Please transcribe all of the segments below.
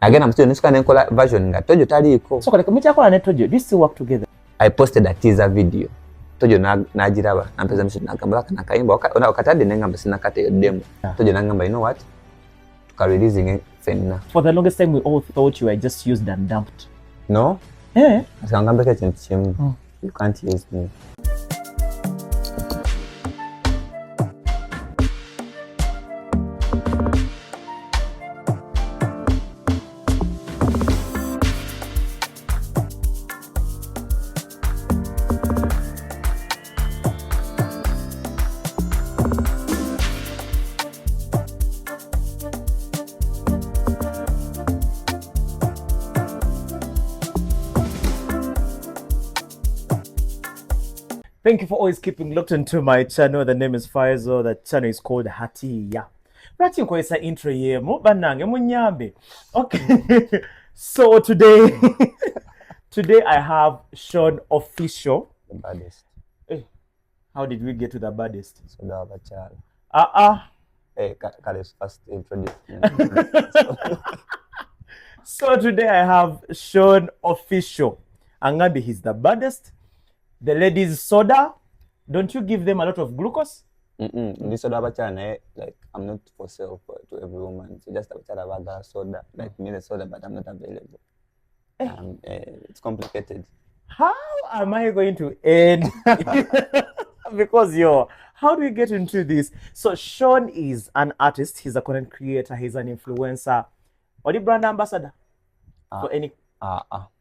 agenda mu studio nesika nenkola version nga Tojo taliiko. So kaleka mukyakola ne Tojo, do you still work together? I posted a teaser video. Tojo n'agiraba nampeza message n'agamba kana kayimba wakatadde n'engamba sinakate demo. Tojo n'agamba you know what? Tuka-releasing fenna. For the longest time we all thought you were just used and dumped. No? Yeah. Asangamba ekintu kimu. You can't use me. Thank you for always keeping locked into my channel. The name is Faizo. The channel is called Hatiya. Rati nkwesa intro yemu banange munyambe. Okay. So today I have Sean Official. The baddest. Hey, how did we get to the baddest? So that was a child. Hey, Kale's first introduced me. So today I have Sean Official. Angabi, he's the baddest. The ladies soda, don't you give them a lot of glucose? This soda bachana, like I'm not for sale to every woman. So just about soda, like me the soda, but I'm not available. It's complicated. How am I going to end? Because how do we get into this? So Sean is an artist. He's a content creator. He's an influencer. Or the brand ambassador for any?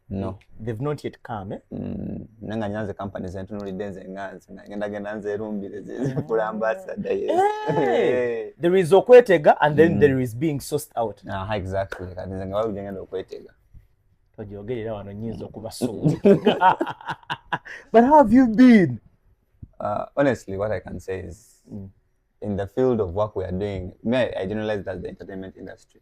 No. They've not yet come, eh? Nanga nyanze companies and no denze nganze ngenda nze rumbire for ambassador. Yes. There is Okwetega and then there is being sourced out. Exactly. Kanze ngawa ujengenda Okwetega. Tojogerera wano nyinzo kuba so. But how have you been? Honestly, what I can say is in the field of work we are doing, I generalize that the entertainment industry.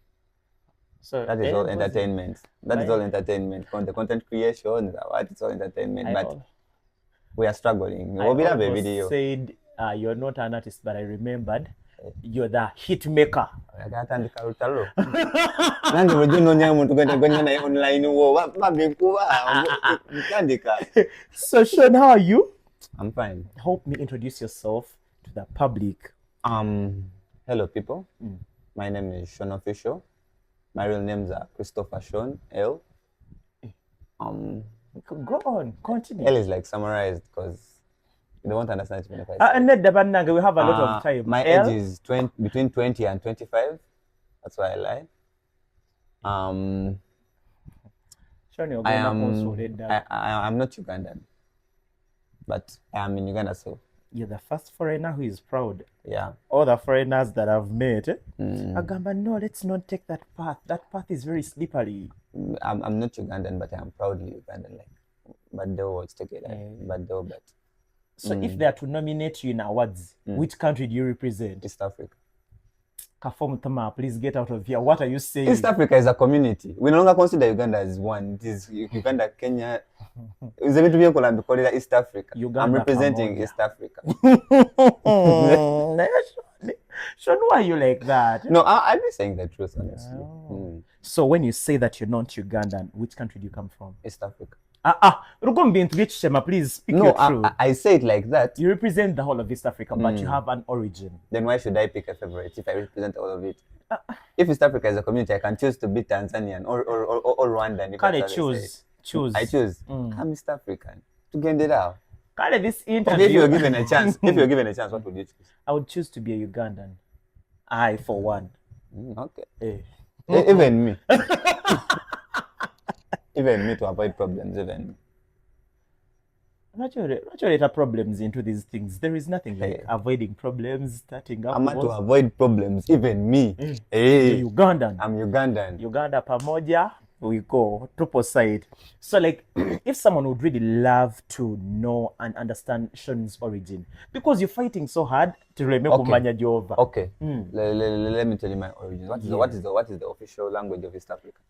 So that is all entertainment. That is all entertainment. The content creation, it's all entertainment. But we are struggling. I said you're not an artist, but I remembered you're the hit maker. So Sean, how are you? I'm fine. Help me introduce yourself to the public. Hello people. My name is Sean Official. My real names are Christopher Sean L. Go on, continue. L is like summarized because you don't understand it. We have a lot of time. My age is between 20 and 25. That's why I lie. I'm not Ugandan, but I am in Uganda, so. You're the first foreigner who is proud. Yeah. All the foreigners that I've met, Agamba, no, let's not take that path. That path is very slippery. I'm not Ugandan, but I'm proudly Ugandan. Like, but though it's take it, but. So if they are to nominate you in awards, which country do you represent? East Africa. Kafom Tama, please get out of here. What are you saying? East Africa is a community. We no longer consider Uganda as one. It is Uganda, Kenya. It's a bit weird to call it East Africa. Uganda, I'm representing East Africa. Sean, why are you like that? No, I'll be saying the truth, honestly. So when you say that you're not Ugandan, which country do you come from? East Africa. Please speak your truth. I say it like that. You represent the whole of East Africa, but you have an origin. Then why should I pick a favorite if I represent all of it? If East Africa is a community, I can choose to be Tanzanian or Rwandan. Can I choose? I choose. I'm East African. To get it out. This interview. Okay, if you're given a chance, what would you choose? I would choose to be a Ugandan. I, for one. Okay. Even me. Even me to avoid problems, even me. Not your problems into these things. There is nothing like avoiding problems, starting up. I'm not to avoid problems, even me. You're Ugandan. I'm Ugandan. Uganda pamoja, we go triple side. So like, if someone would really love to know and understand Sean's origin, because you're fighting so hard to remember Jehova. Okay. Let me tell you my origin. What is the official language of East Africa?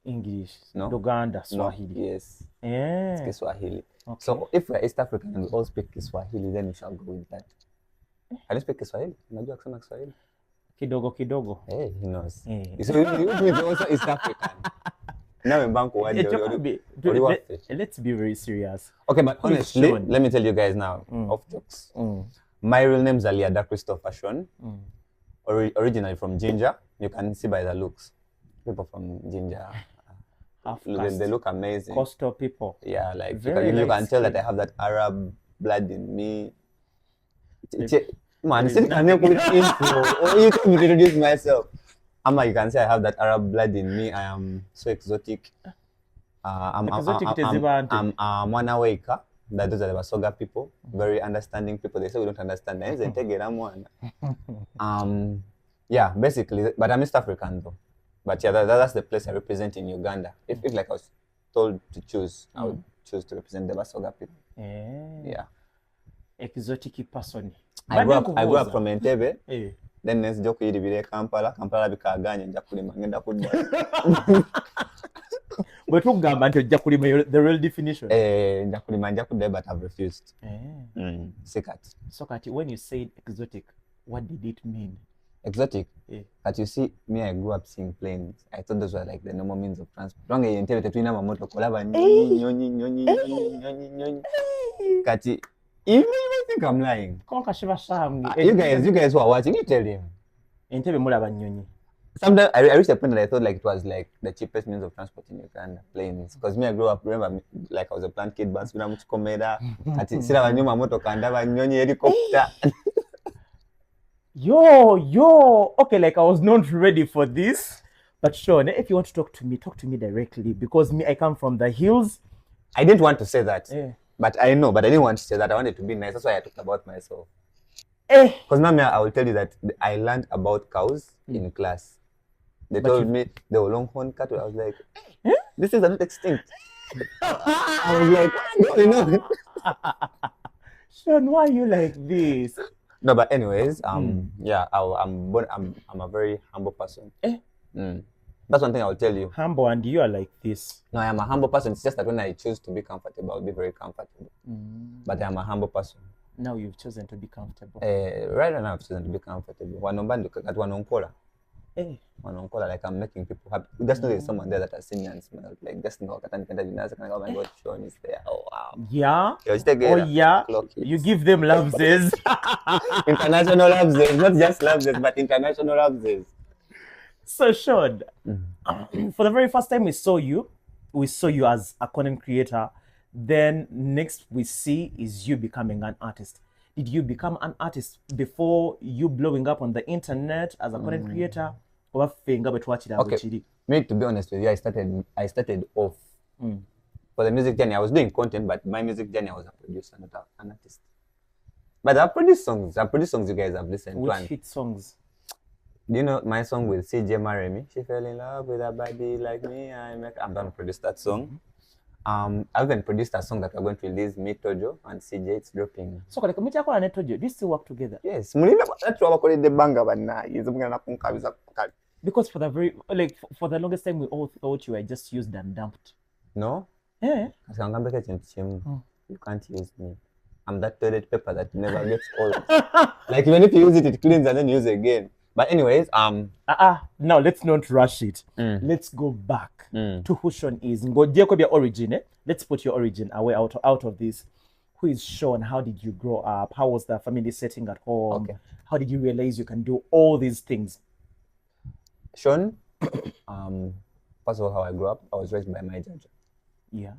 English. No. Uganda, Swahili. No. Yes. Yeah. It's Swahili. Okay. So if we're East African and we all speak Swahili, then we shall go with that. Can you speak Swahili? Unajua kusema Kiswahili? Kidogo. Hey, he knows. Hey. So you also East African. Now in Banco, let's be very serious. Okay, but honestly, let me tell you guys now, off jokes. My real name is Aliada Christopher Sean. Originally from Ginger. You can see by the looks. People from Ginger. They look amazing. Coastal people. Yeah, like you can tell that I have that Arab blood in me. Man, still can you put it info or you can introduce myself. You can say I have that Arab blood in me. I am so exotic. I'm one awake. That those are the Basoga people, very understanding people. They say we don't understand. Yeah, basically, but I'm East African though. But yeah, that's the place I represent in Uganda. If like I was told to choose, I would choose to represent the Basoga people. Yeah. Exotic person. I grew up from Entebbe. Then next joke yidibire Kampala bikaganye nja kulima ngenda kudda. But ugamba nti ojja kulima the real definition. Nja kulima nja kudda but I've refused. So kati when you said exotic, what did it mean? Exotic? But you see, me I grew up seeing planes. I thought those were like the normal means of transport. Ronge Entebbe tetulina mamoto kolaba nyonyi. Kati you think I'm lying? You guys who are watching, you tell him. Sometimes I reached a point that I thought like it was like the cheapest means of transport in Uganda, planes. Because me, I grew up, remember, like I was a plant kid, but I was helicopter. Yo, okay, like I was not ready for this. But Sean, if you want to talk to me directly. Because me, I come from the hills. I didn't want to say that. But I know, but I didn't want to say that. I wanted to be nice. That's why I talked about myself. Because now I will tell you that I learned about cows in class. They told me they were longhorn cattle. I was like, this is not extinct. I was like, no. Sean, why are you like this? No, but anyways, yeah, I'm a very humble person. That's one thing I'll tell you. Humble, and you are like this. No, I am a humble person. It's just that when I choose to be comfortable, I'll be very comfortable. But I am a humble person. Now you've chosen to be comfortable. Right now I've chosen to be comfortable. Like I'm making people happy. Just know there's someone there that has seen me and smelled. Like just know oh my God, Sean is there. Oh wow. Yeah. Yeah. You give them loveses. International loveses, not just loveses, but international loveses. So Sean, for the very first time we saw you as a content creator. Then next we see is you becoming an artist. Did you become an artist before you blowing up on the internet as a content creator? Okay. Me, to be honest with you, I started off for the music journey. I was doing content, but my music journey I was a producer, not an artist. But I produced songs you guys have listened to. Which hit songs? Do you know my song with CJ Maremi? She fell in love with a body like me. I'm gonna produce that song. I even produced a song that we're going to release, me, Tojo, and CJ. It's dropping. So, like, me and Tojo, do you still work together? Yes. Because for the longest time, we all thought you were just used and dumped. No? Yeah. You can't use me. I'm that toilet paper that never gets old. Like, even if you use it, it cleans and then use it again. But anyways, now let's not rush it. Let's go back to who Sean is. Origin. Let's put your origin away out of this. Who is Sean? How did you grow up? How was the family setting at home? Okay. How did you realize you can do all these things? Sean, first of all, how I grew up, I was raised by my judge. Yeah.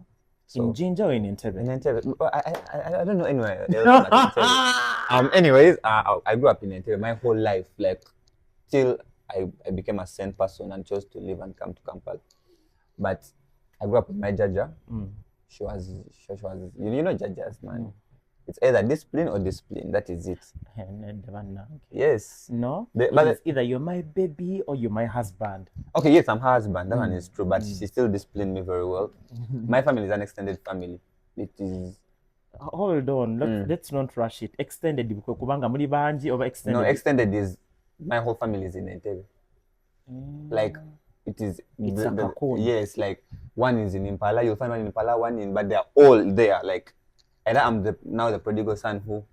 So, in Ginger or in Entebbe? In Entebbe. I don't know anywhere else but Entebbe. Anyways, I grew up in Entebbe my whole life, like till I became a sane person and chose to live and come to Kampala. But I grew up with my jaja. She was you know jajas, man. It's either discipline or discipline. That is it. Yes. No? But either you're my baby or you're my husband. Okay, yes, I'm her husband. That one is true. But she still disciplined me very well. My family is an extended family. It is... Hold on. Let's not rush it. Extended. Over extended. No, extended is... My whole family is in Entebbe. Like, it is... Yes, like, one is in Impala. You'll find one in Impala, one in... But they're all there. Like, either I'm now the prodigal son who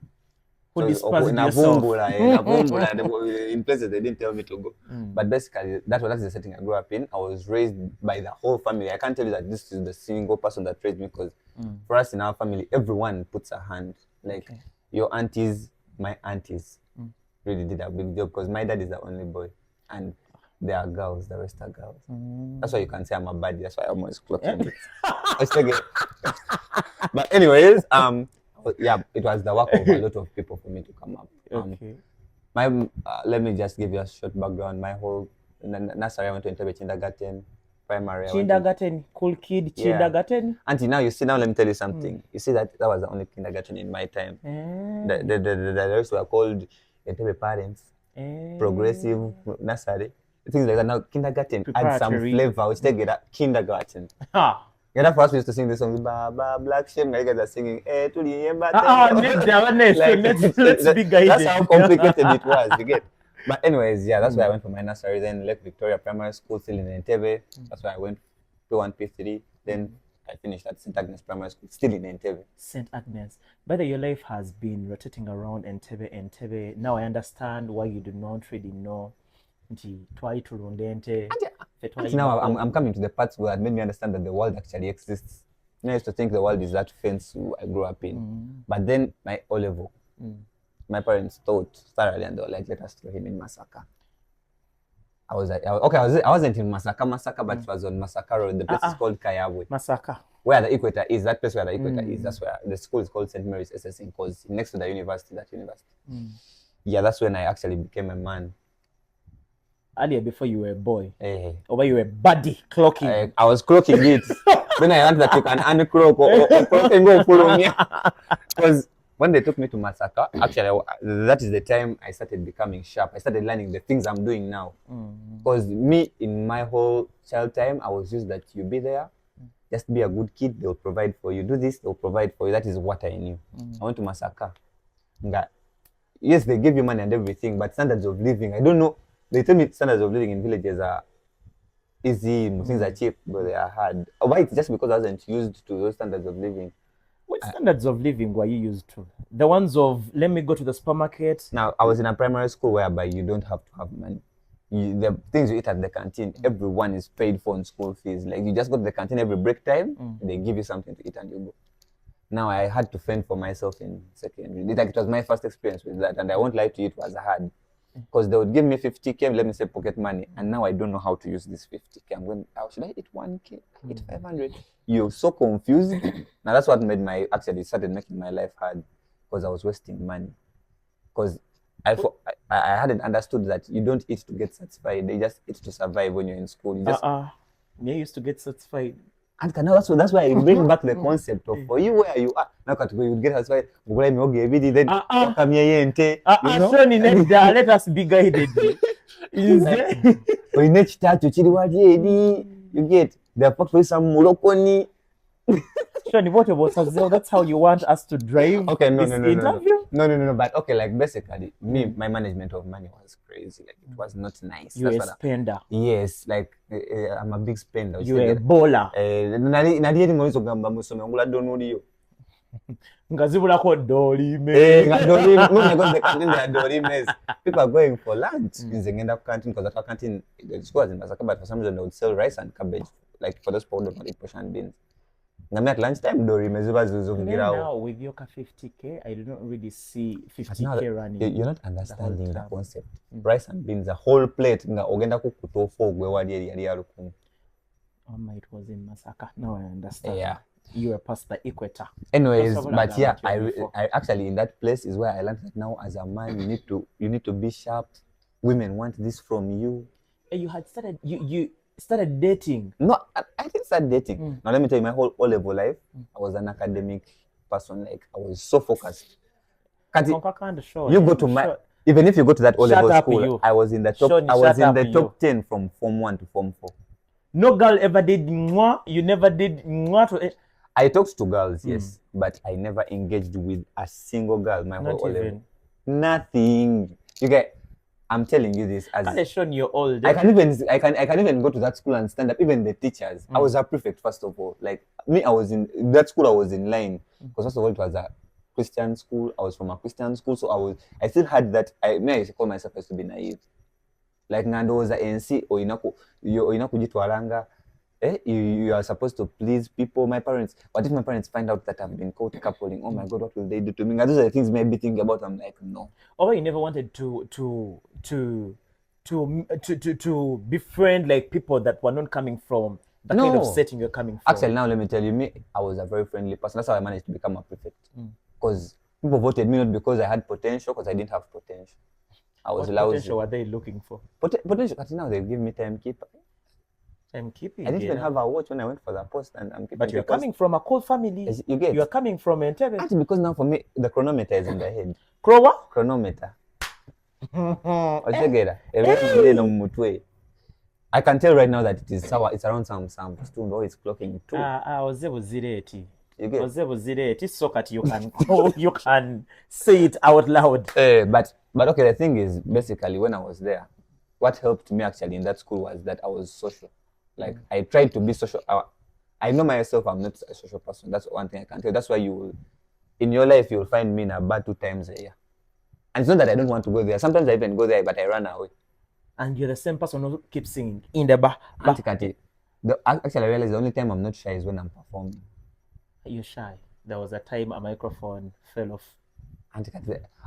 Who dispersed in yourself? in places they didn't tell me to go. But basically, that's the setting I grew up in. I was raised by the whole family. I can't tell you that this is the single person that raised me, because for us in our family, everyone puts a hand. Like your aunties, my aunties really did a big job, because my dad is the only boy, and they are girls. The rest are girls. That's why you can say I'm a baddie. That's why I'm always clocking it. But anyways, yeah, it was the work of a lot of people for me to come up. Let me just give you a short background. My whole nursery, I went to Entebbe kindergarten, primary. Kindergarten, cool kid, kindergarten. Auntie, now you see, now let me tell you something. You see that was the only kindergarten in my time. The rest were called Entebbe parents, progressive nursery, things like that. Now kindergarten add some flavor, which they get at kindergarten. Yeah, for us we used to sing this song, Baba Black Sheep, and you guys are singing, let's be guided. That's how complicated it was, you get. But anyways, yeah, that's where I went for my nursery. Then Lake Victoria Primary School, still in Entebbe. That's where I went P1, P3. Then I finished at St. Agnes Primary School, still in Entebbe. St. Agnes. By the way, your life has been rotating around Entebbe. Now I understand why you do not really know. Now I'm coming to the parts where it made me understand that the world actually exists. I used to think the world is that fence I grew up in. But then my O level, my parents thought thoroughly, and they were like, let us throw him in Masaka. I was like, okay, I wasn't in Masaka, but it was on Masaka Road. The place is called Kayabwe. Masaka. Where the equator is, that place where the equator is, that's where the school is called St. Mary's SSN, because next to the university, that university. Yeah, that's when I actually became a man. Earlier, before you were a boy, or you were a baddie clocking. I was clocking it. Then I learned that you can unclock or clock and go follow me. Because when they took me to Masaka, actually, that is the time I started becoming sharp. I started learning the things I'm doing now. Because me, in my whole child time, I was used that you be there, just be a good kid, they'll provide for you. Do this, they'll provide for you. That is what I knew. I went to Masaka. Yes, they give you money and everything, but standards of living, I don't know. They tell me standards of living in villages are easy, things are cheap, but they are hard. Why? It's just because I wasn't used to those standards of living. What standards of living were you used to? The ones of, let me go to the supermarket? Now, I was in a primary school whereby you don't have to have money. The things you eat at the canteen, everyone is paid for in school fees. Like, you just go to the canteen every break time, they give you something to eat and you go. Now, I had to fend for myself in secondary. Like, it was my first experience with that, and I won't lie to you, it was hard. Because they would give me 50K, let me say pocket money, and now I don't know how to use this 50K. I'm going, should I eat 1K? Eat 500? You're so confused. Now that's what made started making my life hard, because I was wasting money. Because I hadn't understood that you don't eat to get satisfied. They just eat to survive when you're in school. Me used to get satisfied. And that's why I bring back the concept of for you where you are. Now you get satisfied. Then come here, let us be guided. You get the fact for some Morocco. Shoni, what about Sazel? That's how you want us to drive. Okay, no. But okay, like basically, my management of money was crazy. Like it was not nice. You were a spender. Yes, like I'm a big spender. You were a bowler. Ngazibulako doli me. People are going for lunch in the end of canteen, because that canteen, the school was in Masaka, but for some reason they would sell rice and cabbage, like for those people who don't eat portion beans. At lunchtime, now with your 50K, I do not really see 50K running. You're not understanding the concept. Rice and beans, a whole plate. Oh my, it was in Masaka. Now I understand. Yeah. You were past the equator. Anyways, but yeah, I actually in that place is where I learned that now as a man you need to be sharp. Women want this from you. You had started you started dating. No, I didn't start dating. Now let me tell you, my whole O-level life, I was an academic person. Like I was so focused. You go to even if you go to that O-level school, I was in the top. I was in the top 10 from Form 1 to Form 4. No girl ever did mwah. You never did mwah to. I talked to girls, yes, but I never engaged with a single girl. My whole O-level, nothing. You get. I'm telling you this as you're old. I can even go to that school and stand up. Even the teachers. I was a prefect first of all. Like me, I was in that school. I was in line because first of all it was Christian school. I was from a Christian school, so I still had that. I used to call myself as to be naive. Like ngandoza NC or inakujitwalanga. You are supposed to please people. My parents. What if my parents find out that I've been caught coupling? Oh my God, what will they do to me? And those are the things maybe thinking about. I'm like, no. Or you never wanted to befriend like people that were not coming from the kind of setting you're coming from. Actually, now let me tell you, I was a very friendly person. That's how I managed to become a prefect. Because people voted me not because I had potential, because I didn't have potential. I was lousy. What potential were they looking for? Potential. Now they give me timekeeper. Timekeeping. I didn't even have a watch when I went for the post, and I'm keeping. But you're coming from a cool family. Yes, you get. You are coming from Entebbe. Actually, because now for me the chronometer is in the head. Chronometer. I can tell right now that it is sour. It's around some stone, or it's clocking 2. You get. So that you can say it out loud. But okay, the thing is, basically, when I was there, what helped me actually in that school was that I was social. Like I tried to be social. I know myself, I'm not a social person. That's one thing I can tell. That's why in your life, you'll find me in a bar 2 times a year. And it's not that I don't want to go there. Sometimes I even go there, but I run away. And you're the same person who keeps singing in the bar. Actually, I realized the only time I'm not shy is when I'm performing. You're shy. There was a time a microphone fell off.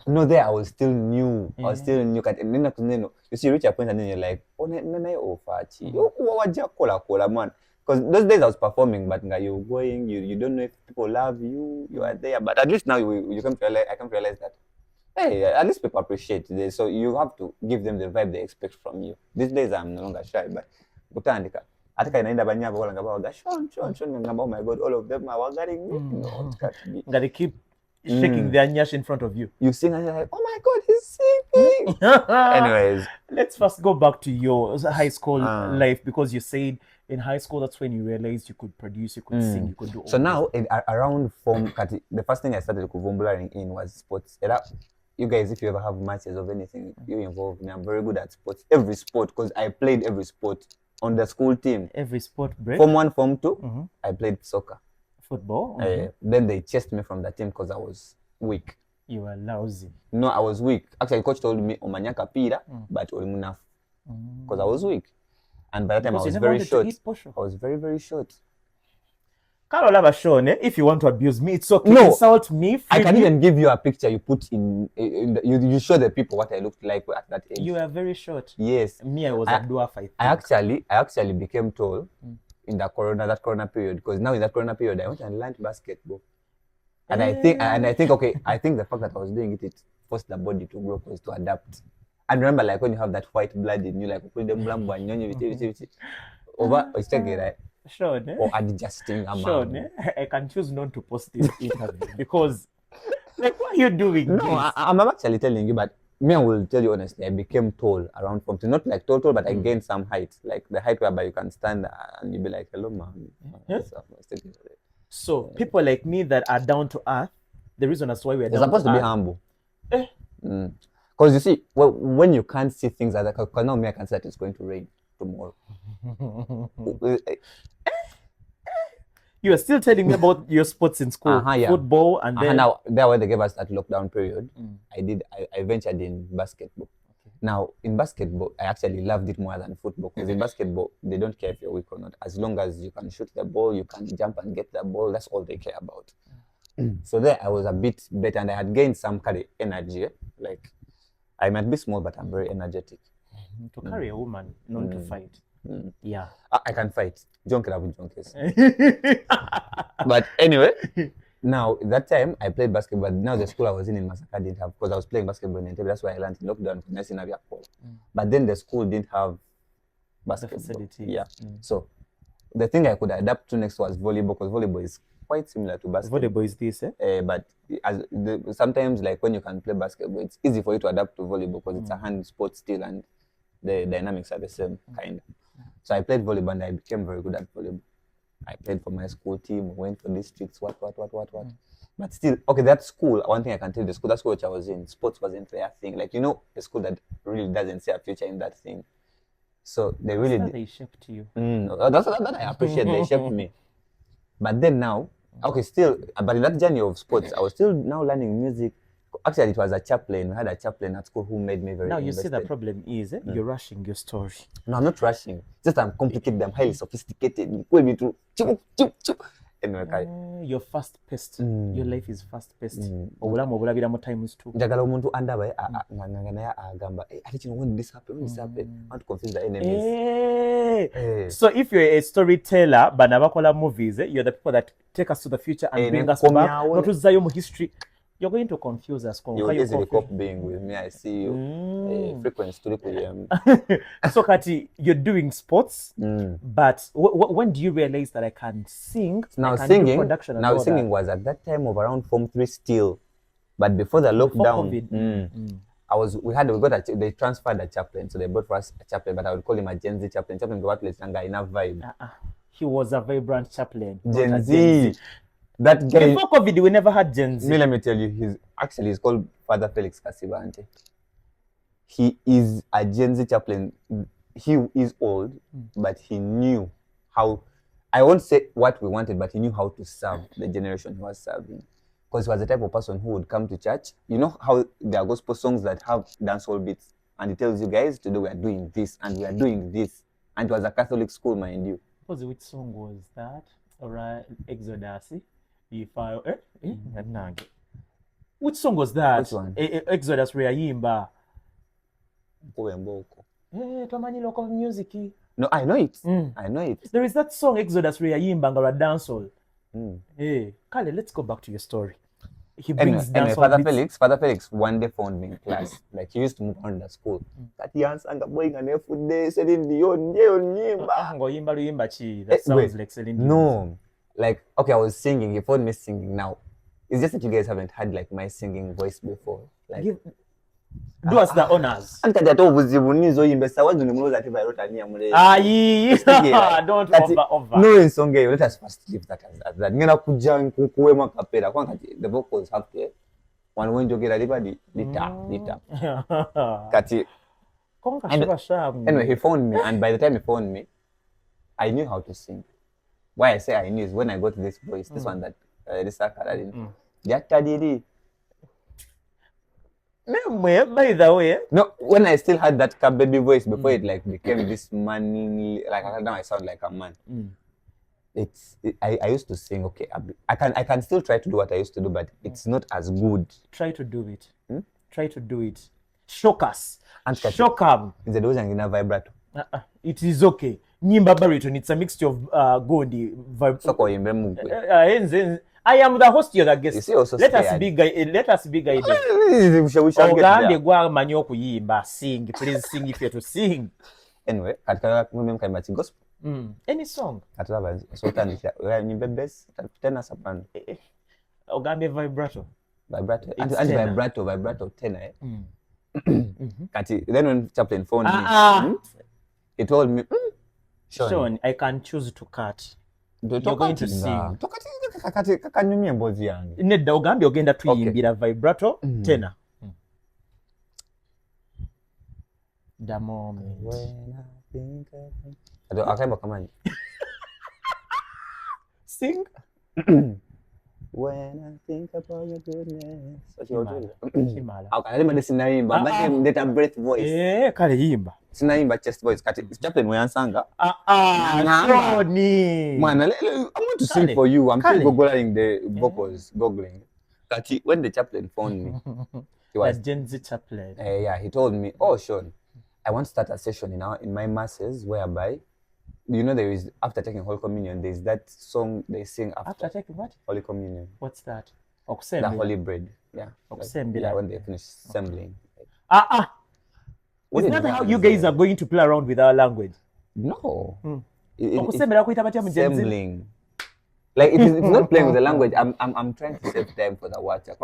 No, there I was still new. I was still new. You see, you reach a point and then you're like, oh, man. Because those days I was performing, but you're going, you don't know if people love you, you are there. But at least now you come to realize, I come to realize that, hey, at least people appreciate this. So you have to give them the vibe they expect from you. These days I'm no longer shy, but kutandika. Atika inaenda banyabo wala ngabaga Sean, oh my God, all of them are wagaring me. No, it can't be. Gotta keep shaking their nyash in front of you. You sing and you're like, oh my God, he's singing. Anyways, let's first go back to your high school life, because you said in high school that's when you realized you could produce, you could sing, you could do all. So now around form, the first thing I started kuvumbularing in was sports. You guys, if you ever have matches of anything, you involve me. I'm very good at sports. Every sport, because I played every sport on the school team. Every sport, break. Form 1, Form 2, I played soccer. Football? Then they chased me from the team because I was weak. You were lousy. No, I was weak. Actually, coach told me, Omanyaka pira, but Olimunaf. Because I was weak. And by the time I was very short. I was very, very short. If you want to abuse me, it's okay. No, insult me. I can even give you a picture you put you show the people what I looked like at that age. You were very short. Yes. Me, I was a dwarf, I think. I actually became tall in that corona period, because now in that corona period I went and learned basketball. And I think the fact that I was doing it forced the body to grow, because to adapt. And remember, like when you have that white blood in you, like over right? Sure, or adjusting a man. I can choose not to post this interview because, like, what are you doing? No, I'm actually telling you, but me, I will tell you honestly, I became tall around Form 2. Not like tall, but I gained some height, like the height whereby you can stand and you be like, hello, man. So people like me that are down to earth, the reason that's why we're down supposed to be humble. Because you see, when you can't see things like that, because now me, I can say that it's going to rain tomorrow. You are still telling me about your sports in school, football, and then now there where they gave us that lockdown period. I ventured in basketball. Okay. Now in basketball, I actually loved it more than football, because in basketball they don't care if you're weak or not. As long as you can shoot the ball, you can jump and get the ball. That's all they care about. So there I was a bit better, and I had gained some kind of energy. Like I might be small, but I'm very energetic. To carry a woman, not to fight. Yeah, I can fight. Junkies. But anyway, now that time I played basketball. Now the school I was in Masaka didn't have, because I was playing basketball in Entebbe. That's why I learned in lockdown. But then the school didn't have basketball. Yeah. So the thing I could adapt to next was volleyball, because volleyball is quite similar to basketball. Volleyball is this, but sometimes, like when you can play basketball, it's easy for you to adapt to volleyball, because it's a hand sport still, and the dynamics are the same kind of. So I played volleyball and I became very good at volleyball. I played for my school team, went for districts, what. But still, okay, that school, one thing I can tell you, that school which I was in, sports wasn't their thing. Like, a school that really doesn't see a future in that thing. So they really... They shaped you. That's that I appreciate. They shaped me. But then now, Okay, still, but in that journey of sports, I was still now learning music. Actually, it was a chaplain. We had a chaplain at school who made me very Now you invested. see the problem is you're rushing your story. No, I'm not rushing. Just I'm complicated. I'm highly sophisticated. Anyway, you're fast paced. Your life is fast paced. Obulamu obulabiramu times two. Njagala omuntu andaba naye agamba ati when this happen, I want to confuse the enemies. So if you're a storyteller, banabakola movies, you're the people that take us to the future and bring us back. Not to mu history. You're going to confuse us. You'll easily cope being with me. I see you. Frequent story. So, Kati, you're doing sports, but when do you realize that I can sing? Now singing was at that time of around Form 3 still, but before the lockdown. They transferred a chaplain, so they brought for us a chaplain, but I would call him a Gen Z chaplain. Chaplain got enough vibe. He was a vibrant chaplain. Gen Z. That guy, before COVID, we never had Gen Z. Let me tell you, he's called Father Felix Kasibante. He is a Gen Z chaplain. He is old, but he knew how, I won't say what we wanted, but he knew how to serve the generation he was serving. Because he was the type of person who would come to church. You know how there are gospel songs that have dancehall beats, and he tells you guys, today we are doing this, and we are doing this. And it was a Catholic school, mind you. Which song was that? Alright, Exodus. Which song was that? Which one? Exodus Reyayimba. Tomanyi local music. No, I know it. I know it. There is that song Exodus Reyayimba ngara dancehall. Hey, Kale, let's go back to your story. He brings dancehall. Father Felix one day found me in class. Like he used to move around the school. That he ansanga boy ngane food day Celine Dion nyimba. Ngoyimba luyimba chi. That sounds like Celine Dion. No. Like, okay, I was singing. He found me singing now. It's just that you guys haven't had like my singing voice before. Like, do us the honors. Don't over. No, in song let us first leave that as that. The vocals have to one when you get a Kati. Anyway, he phoned me, and by the time he phoned me, I knew how to sing. Why I say I knew is when I got this voice, this one that this by the way. No, when I still had that baby voice before it like became this man, like now I sound like a man. I used to sing, okay, I can still try to do what I used to do, but it's not as good. Try to do it. Try to do it. Shock us. Shock them. Is the dose and vibrato? It is okay. Nyimba baritone, it's a mixture of Gondi I am the host, you're the guest. Let us be guided. Ogambye gwa manyi okuyimba, sing, please sing if you're to sing. Anyway, katika gospel. Any song. Katulaba sotandikira nyimbe bass tena sapana. Ogambye vibrato. Vibrato tena. Kati then when chaplain phoned me, he told me, Sean, I can choose to cut. You're going to sing. Nedda ogambye ogenda tuyimbira vibrato tena. The moment. Akaimba kamani. Sing. When I think about your goodness. Kimala. Akaimba sinaimba, but ndeta breath voice. Kale yimba. Sinaimba chest voice. Kati chaplain wayansanga. Tony. Man, I want to sing for you. I'm still googling the vocals, googling. Kati when the chaplain phoned me, he was Gen Z chaplain. He told me, "Oh, Sean, I want to start a session in my masses whereby, you know, there is after taking Holy Communion, there's that song they sing after taking what? Holy Communion. What's that? The holy bread. Yeah. When they finish assembling. Is that how you guys are going to play around with our language? No. Assembling. Like it's not playing with the language. I'm trying to save time for the watcher.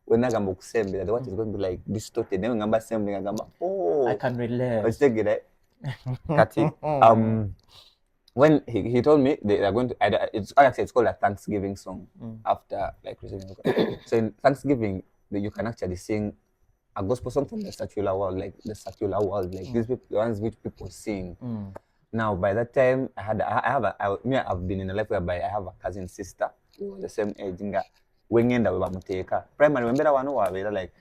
When the watch is going to be like distorted. Then when assembling, I can relate. Let's take it. When he told me they are going to it's called a Thanksgiving song after like receiving. So in Thanksgiving, you can actually sing a gospel song from the secular world, like these people, the ones which people sing. Now, by that time, I've been in a life whereby I have a cousin sister we were the same age nga wengenda we bamuteka primary wembera wano wabera like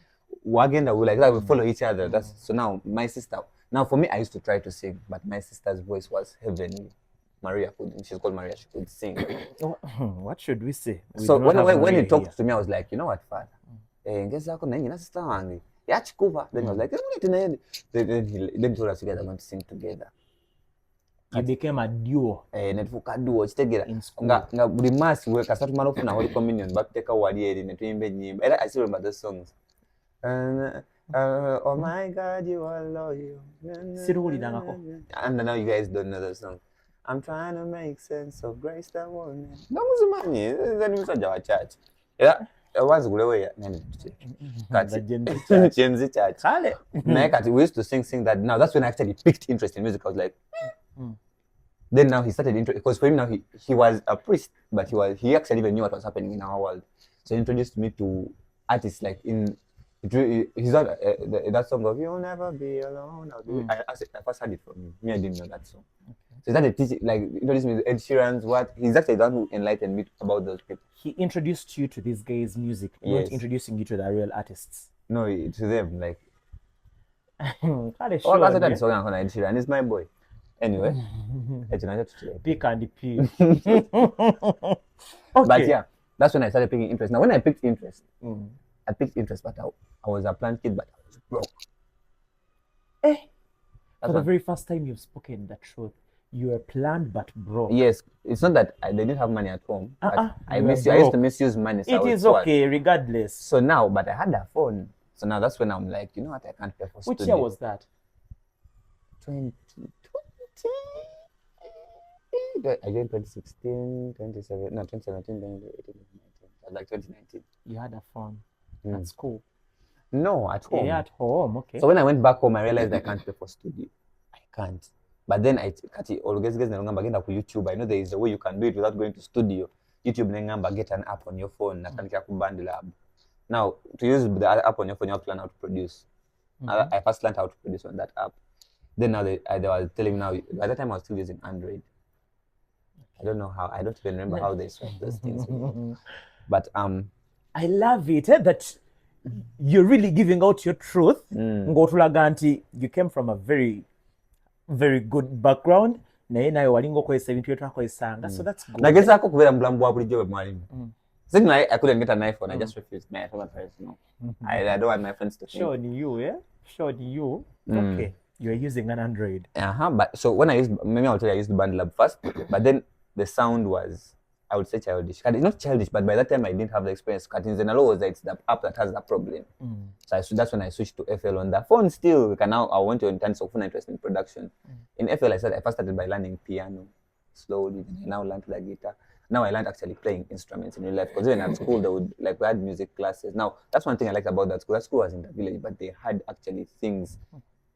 wagenda we like that we follow each other. That's so now my sister. Now for me I used to try to sing, but my sister's voice was heavenly. Maria could, she's called Maria, she could sing. What should we say? So when he talked to me, I was like, you know what, father? Then I was like, then he told us together, going to sing together. You became a duo. Duo together. In school. Nga buli mass we kasatu mala ofuna holy communion bateka wali eri ne tuyimbe nyimbo. I still remember those songs. Oh my God, you are loyal. And now you guys don't know those songs. I'm trying to make sense of grace that won't. No muzimanye, then you said our church. Yeah, once we were Gen Z church. We used to sing that. Now that's when I actually picked interest in music. I was like, then now he started because for him now he was a priest, but he actually even knew what was happening in our world. So he introduced me to artists like he's not that song of "You'll Never Be Alone." I first heard it from him. Me, I didn't know that song. Okay. So he started teaching, like introduced me to Ed Sheeran's what. He's actually the one who enlightened me about those people. He introduced you to these guys' music, not introducing you to the real artists. No, to them like. Oh, that's the song I'm gonna Ed Sheeran. He's my boy. Anyway, pick and pee. Okay. But yeah, that's when I started picking interest. Now, when I picked interest, but I was a planned kid, but I was broke. For the very first time you've spoken the truth, you were planned but broke. Yes, it's not that they didn't have money at home. But I used to misuse money. So it is okay, regardless. So now, but I had a phone. So now that's when I'm like, you know what, I can't pay for studio. Which year was that? 2020. Again, 2016, 2017, no, 2017, 2018, 2019. Like 2019. You had a phone at school? No, at home. Yeah, at home, okay. So when I went back home, I realized I can't pay for studio. I can't. But then I always get YouTube. I know there is a way you can do it without going to studio. YouTube, get an app on your phone. Now, to use the app on your phone, you have to learn how to produce. I first learned how to produce on that app. Then now they were telling me now, by that time I was still using Android. I don't know how, I don't even remember how they swapped those things. But I love it that you're really giving out your truth. You came from a very, very good background. So that's good. I couldn't get an iPhone. I just refused. I told my parents no. I don't want my friends to think. Showed you. Okay. You're using an Android. But so when maybe I'll tell you I used the BandLab first, but then the sound was, I would say, childish. Not childish, but by that time I didn't have the experience. Zenalo was it's the app that has that problem. So that's when I switched to FL on the phone. Still, I went to intense of interest in production. In FL, I first started by learning piano slowly. I now learned the guitar. Now I learned actually playing instruments in real life. Because even at school, we had music classes. Now that's one thing I liked about that school. That school was in the village, but they had actually things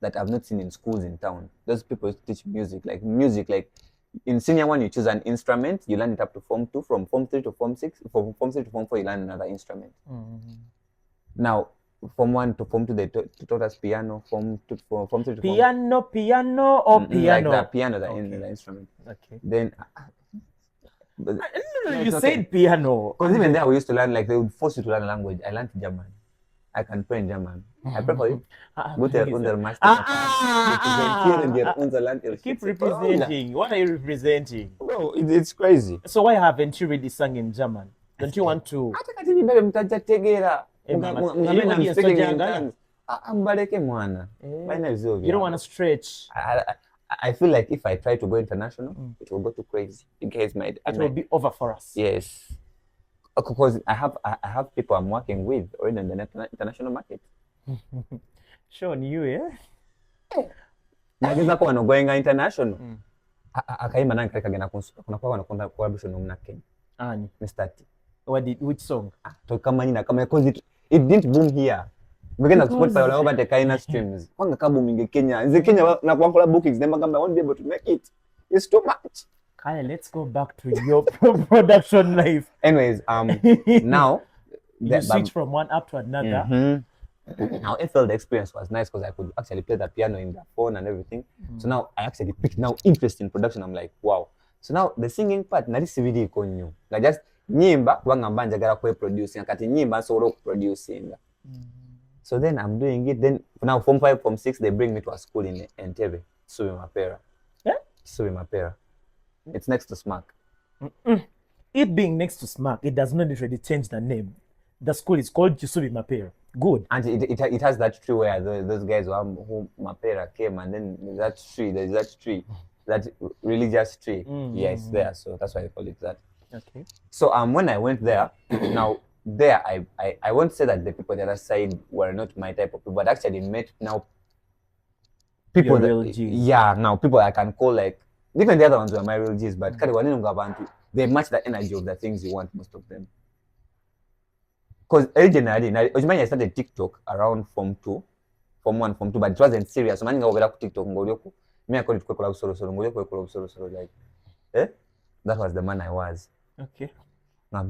that I've not seen in schools in town. Those people teach music like in senior 1 you choose an instrument, you learn it up to form 2, from form 3 to form 6, from form 3 to form 4 you learn another instrument. Now form 1 to form 2 they taught us piano, form 3 to form piano or piano? Like the piano, the instrument. Okay. Then you said piano. Because even there we used to learn, like they would force you to learn a language. I learned German. I can pray in German. I pray for you. Keep representing. What are you representing? Bro, it's crazy. So why haven't you really sung in German? Don't you want to? I'm speaking in tongues. You don't want to stretch. I feel like if I try to go international, it will go too crazy. It will be over for us. Yes. Because I have people I'm working with already in the international market. Sure, you, yeah? Nagiza kwa going international. Akaimba nani kagenda kunakuwa wanakwenda collaboration na Kenya. Ani? Mr. T. Which song? To kama nina kama because it didn't boom here. Begin to support by all over the Kenya streams. Kwanga kabooming Kenya. In Kenya na kwa collab bookings them I won't be able to make it. It's too much. Kyle, let's go back to your production life. Anyways, now you switch from one app to another. Now I felt the experience was nice because I could actually play the piano in the phone and everything. So now I actually picked interest in production. I'm like, wow. So now the singing part, now this video is new. Like nyimba kubanga mba njagala kweproducinga kati nyimba nsobola okuproducinga. So then I'm doing it. Then now form 5, form 6, they bring me to a school in Entebbe, Kisubi Mapera. Yeah? Kisubi Mapera. It's next to SMAC. It being next to SMAC, it does not literally change the name. The school is called Kisubi Mapera. Good. And it has that tree where those guys who Mapera came, and then there's that tree, that religious tree. Yes, there. So that's why I call it that. Okay. So when I went there, now there I won't say that the people on the other side were not my type of people, but actually met now people now people I can call like, even the other ones were my real G's, but they match the energy of the things you want, most of them. Because originally, I started TikTok around form 2, form 1, form 2, but it wasn't serious. So I went to TikTok, me I call it like, that was the man I was. Okay. But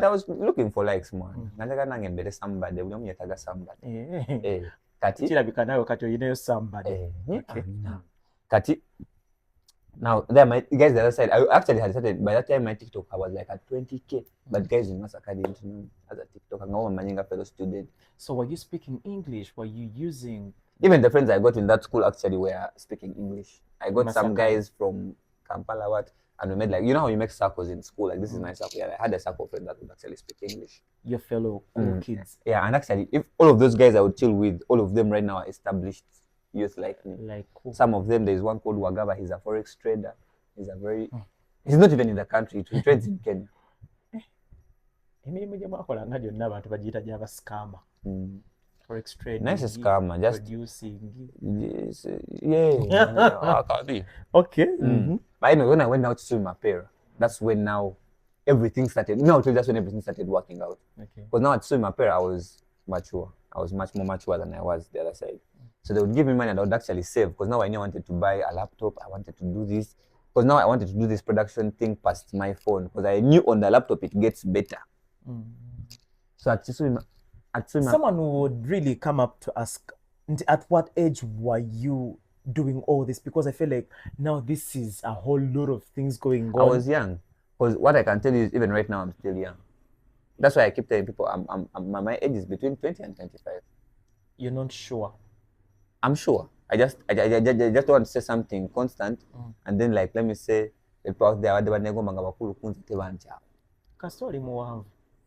I was looking for likes, man. Somebody. Kati. Now, there my guys the other side. I actually had started by that time my TikTok I was like at 20K. But guys in Masaka didn't know as a TikTok. I'm a fellow student. So were you speaking English? Were you using? Even the friends I got in that school actually were speaking English. I got some guys from Kampala, and we made like, you know how you make circles in school? Like, this is my circle. Yeah, I had a circle friend that would actually speak English. Your fellow cool kids. Yeah, and actually, if all of those guys I would chill with, all of them right now are established youth like me. Like who? Some of them, there's one called Wagaba. He's a forex trader. He's not even in the country. He trades in Kenya. Forex trading. Nice scammer. Just producing. Yes, yeah. Okay. But anyway, when I went out to swim Mapera, that's when now everything started. That's when everything started working out. Okay. Because now at swim Mapera, I was mature. I was much more mature than I was the other side. So they would give me money and I would actually save, because now I knew I wanted to buy a laptop. I wanted to do this. Because now I wanted to do this production thing past my phone, because I knew on the laptop it gets better. So at swim, someone would really come up to ask, at what age were you doing all this? Because I feel like now this is a whole lot of things going on. I was young. Because what I can tell you is, even right now I'm still young. That's why I keep telling people my age is between 20 and 25. You're not sure? I'm sure. I just want to say something constant, and then like, let me say the people out there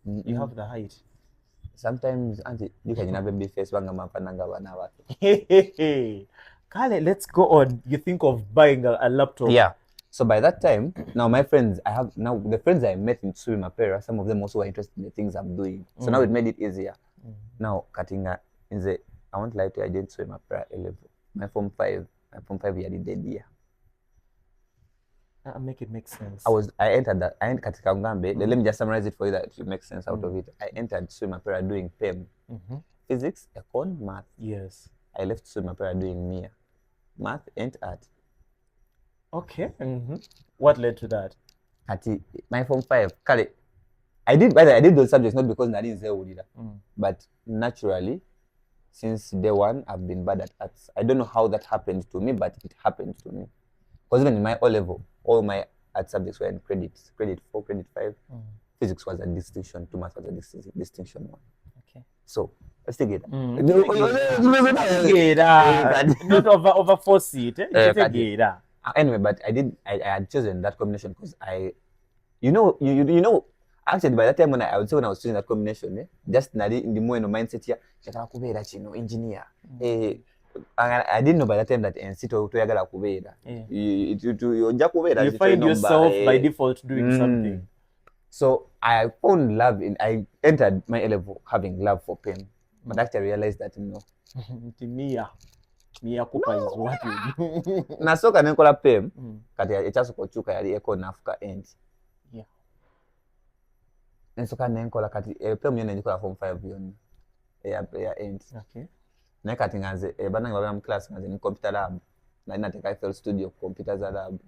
you have the height. Sometimes you can have baby face. Kale, let's go on. You think of buying a laptop? Yeah. So by that time, now my friends, the friends I met in Kisubi Mapera, some of them also were interested in the things I'm doing. So now it made it easier. Now Katinga I won't lie to you, I didn't swim Mapera A-level. My form 5 year dead year. Make it make sense. I entered Katika Ngambe. Let me just summarize it for you that it makes sense out of it. I entered swim Mapera doing PEM. Physics, econ, math. Yes. I left swim Mapera doing MIA. Math and art. Okay. What led to that? My form 5, I did those subjects not because I didn't say Udida, but naturally, since day one, I've been bad at arts. I don't know how that happened to me, but it happened to me. Because even in my O-level, all my art subjects were in credits. Credit 4, credit 5. Physics was a distinction, 2 maths was a distinction 1. Okay. So, let's take it. Not overforce it. Anyway, but I had chosen that combination because actually by that time when I would say when I was choosing that combination, just in the more mindset here, engineer. I didn't know by that time that you find yourself by default doing something. So I found love I entered my A-level having love for PEM, but actually I realized that Mia Cooper is what you do. Nasoka nenkola PEM kati ekyasokochuka yali eko nafuka end. Yeah. Nasoka nenkola kati PEM yone njikola form 5 yone. Ya end. Okay. Na kati nganze bananga baba mu class nganze ni computer lab. Na nateka FL studio computer za lab.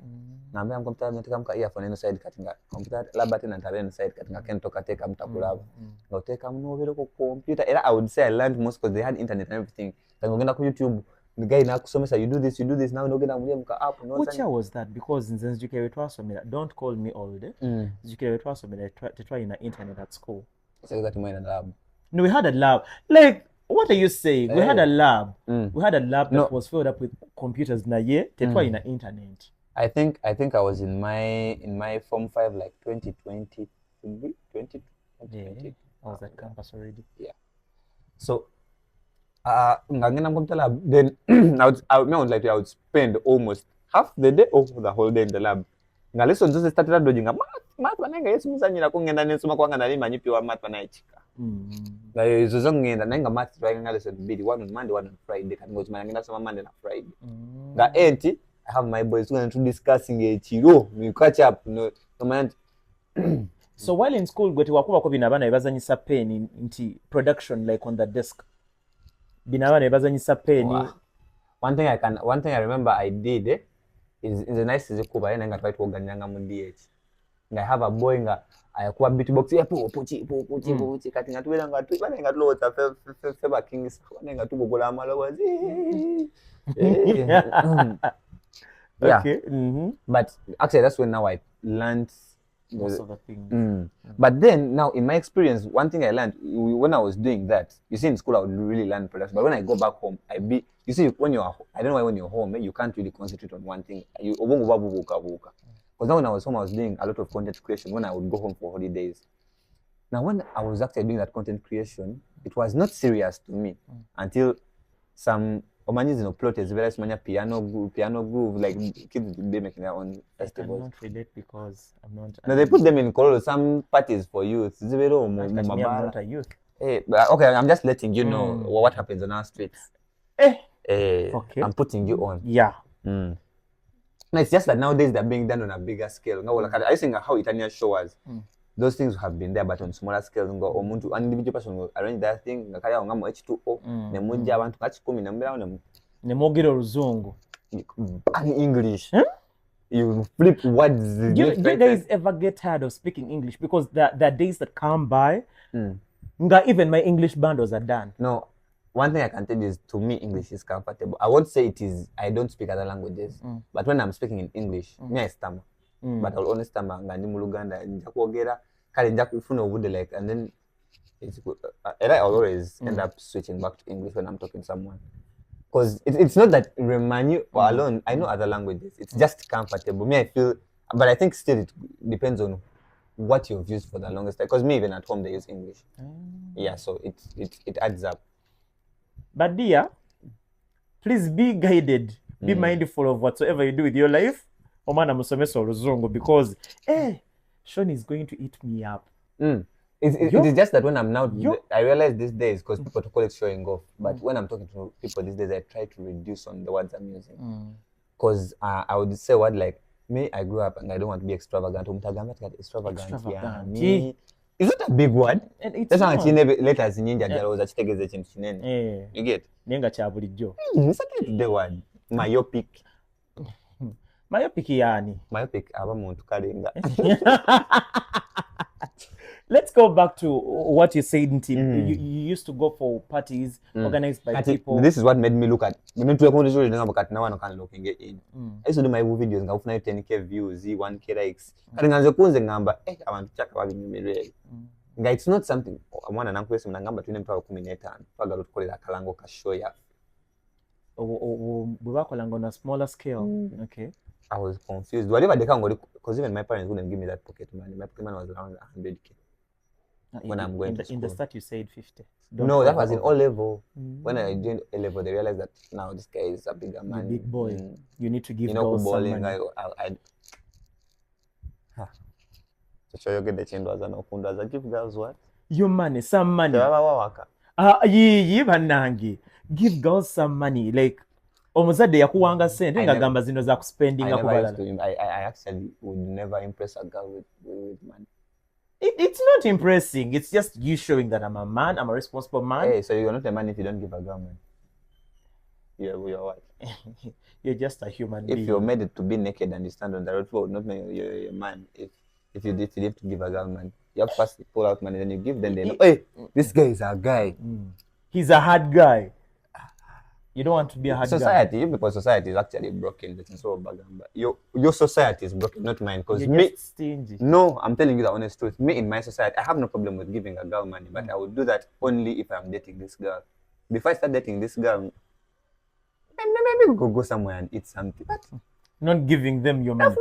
Naambia computer nateka mka earphone eno side kati nga computer lab atena ntale side kati nga kento kateka mtakulaba. Ngoteka mnobero ko computer era I would say I learned most because they had internet and everything. Ngogenda ku YouTube the guy now so you do this now no get up. Which year was that? Because in Zenzukere Twasomera, don't call me old. Zenzukere Twasomera to try in the internet at school. So that in a lab. No, we had a lab. Like, what are you saying? We had a lab. We had a lab that was filled up with computers na ye to try in the internet. I think I was in my Form 5 like 2020. Yeah, I was at campus already. Yeah. So then I would spend almost half the day or the whole day in the lab. Nga lesson just started dodging math bananga yesimuzanyira kungenda nensoma kwanga nali manyipiwa math banaichika. Like izo ngenda nanga math try nga lesson bidi one on Monday one on Friday kan ngozi mananga soma Monday na Friday. Nga enti I have my boys going to discussing chiro we catch up no man. So while in school gweti wakuba ko binabana ebazanyisa pen inti production like on the desk. Binabana ebazanyisa pen. Wow. One thing I remember I did is in the nice zikuba yena nga try to organizanga mu DH. Nga have a boy nga ayakuwa beatbox yapo pochi kati nga tubela nga tu bana nga lota fe kings nga tubogola amalowazi. Yeah. Okay. But actually that's when now I learned most of the things. But then now in my experience, one thing I learned when I was doing that, you see in school I would really learn production, but when I go back home, you see when you're, I don't know why when you're home, you can't really concentrate on one thing. Because now when I was home, I was doing a lot of content creation when I would go home for holidays. Now when I was actually doing that content creation, it was not serious to me until some Omani's plot is very small piano groove, like kids they making their own festivals. I don't relate because I'm not. No, they put them in Kololo, some parties for youth. I'm not a youth. Hey, but okay, I'm just letting you know what happens on our streets. Okay. I'm putting you on. Yeah. No, it's just that nowadays they're being done on a bigger scale. I think how Italian shows. Those things have been there, but on smaller scales. An individual person will arrange that thing. H2O. Nemunja abantu kachikumi nambira nemogero ruzungu. In English. You flip words. Do you guys ever get tired of speaking English? Because there are days that come by. Even my English bundles are done. No. One thing I can tell you is, to me, English is comfortable. I won't say it is, I don't speak other languages. But when I'm speaking in English, me I stammer. But I'll only stammer ngandi muluganda njakuogera kale njakufuna ubude like, and then it's good. And I'll always end up switching back to English when I'm talking to someone, because it's not that Remani or alone. I know other languages. It's just comfortable. Me I feel, but I think still it depends on what you've used for the longest time. Because me even at home they use English. Yeah, so it adds up. But dear, please be guided. Be mindful of whatsoever you do with your life. Omana musomesa oluzungu, because Sean is going to eat me up. It is just that when I'm now, I realize these days, because people call it showing off, but when I'm talking to people these days, I try to reduce on the words I'm using. Because I would say word like, me, I grew up and I don't want to be extravagant. Extravagant. Yeah. Me. Is it a big word? That's why letters in India there was a chitegeze chinene. You get? Nenga cha bulijjo. Exactly the word. Myopic. Myopic yani. Myopic aba muntu kalenga. Let's go back to what you said, Ntim. You used to go for parties organized by people. This is what made me look at. I used to do my videos ngafuna 10k views, 1k likes. Kati nganze kunze ngamba abantu chaka babinyumirwe. Nga it's not something mwana nankwese mnangamba tune mpaka 15 paga lutukolera akalango ka show ya. Bubakola on a smaller scale. Okay. I was confused. Whatever they can go, because even my parents wouldn't give me that pocket money. My pocket money was around 100k. When I'm going to school. In the start you said 50. No, that was in O level. When I did A level, they realized that now this guy is a bigger man. Big boy. You need to give girls some money. So you get the change was an give girls what? Your money, some money. Give girls some money. Like omuzadde yakuwanga sente ngagamba zino za kuspendinga kubalala. I actually would never impress a girl with money. It's not impressing. It's just you showing that I'm a man, I'm a responsible man. Hey, so you're not a man if you don't give a girl money. You're what? You're just a human being. If you're made to be naked and you stand on the road, for not you're a man. If you need to give a girl money, you have to first pull out money, then you give them. They know, hey, this guy is a guy. He's a hard guy. You don't want to be a hard society, because society is actually broken. Your society is broken, not mine. Because me, stingy. No, I'm telling you the honest truth. Me, in my society, I have no problem with giving a girl money, but I would do that only if I'm dating this girl. Before I start dating this girl, maybe we could go somewhere and eat something. But not giving them your money.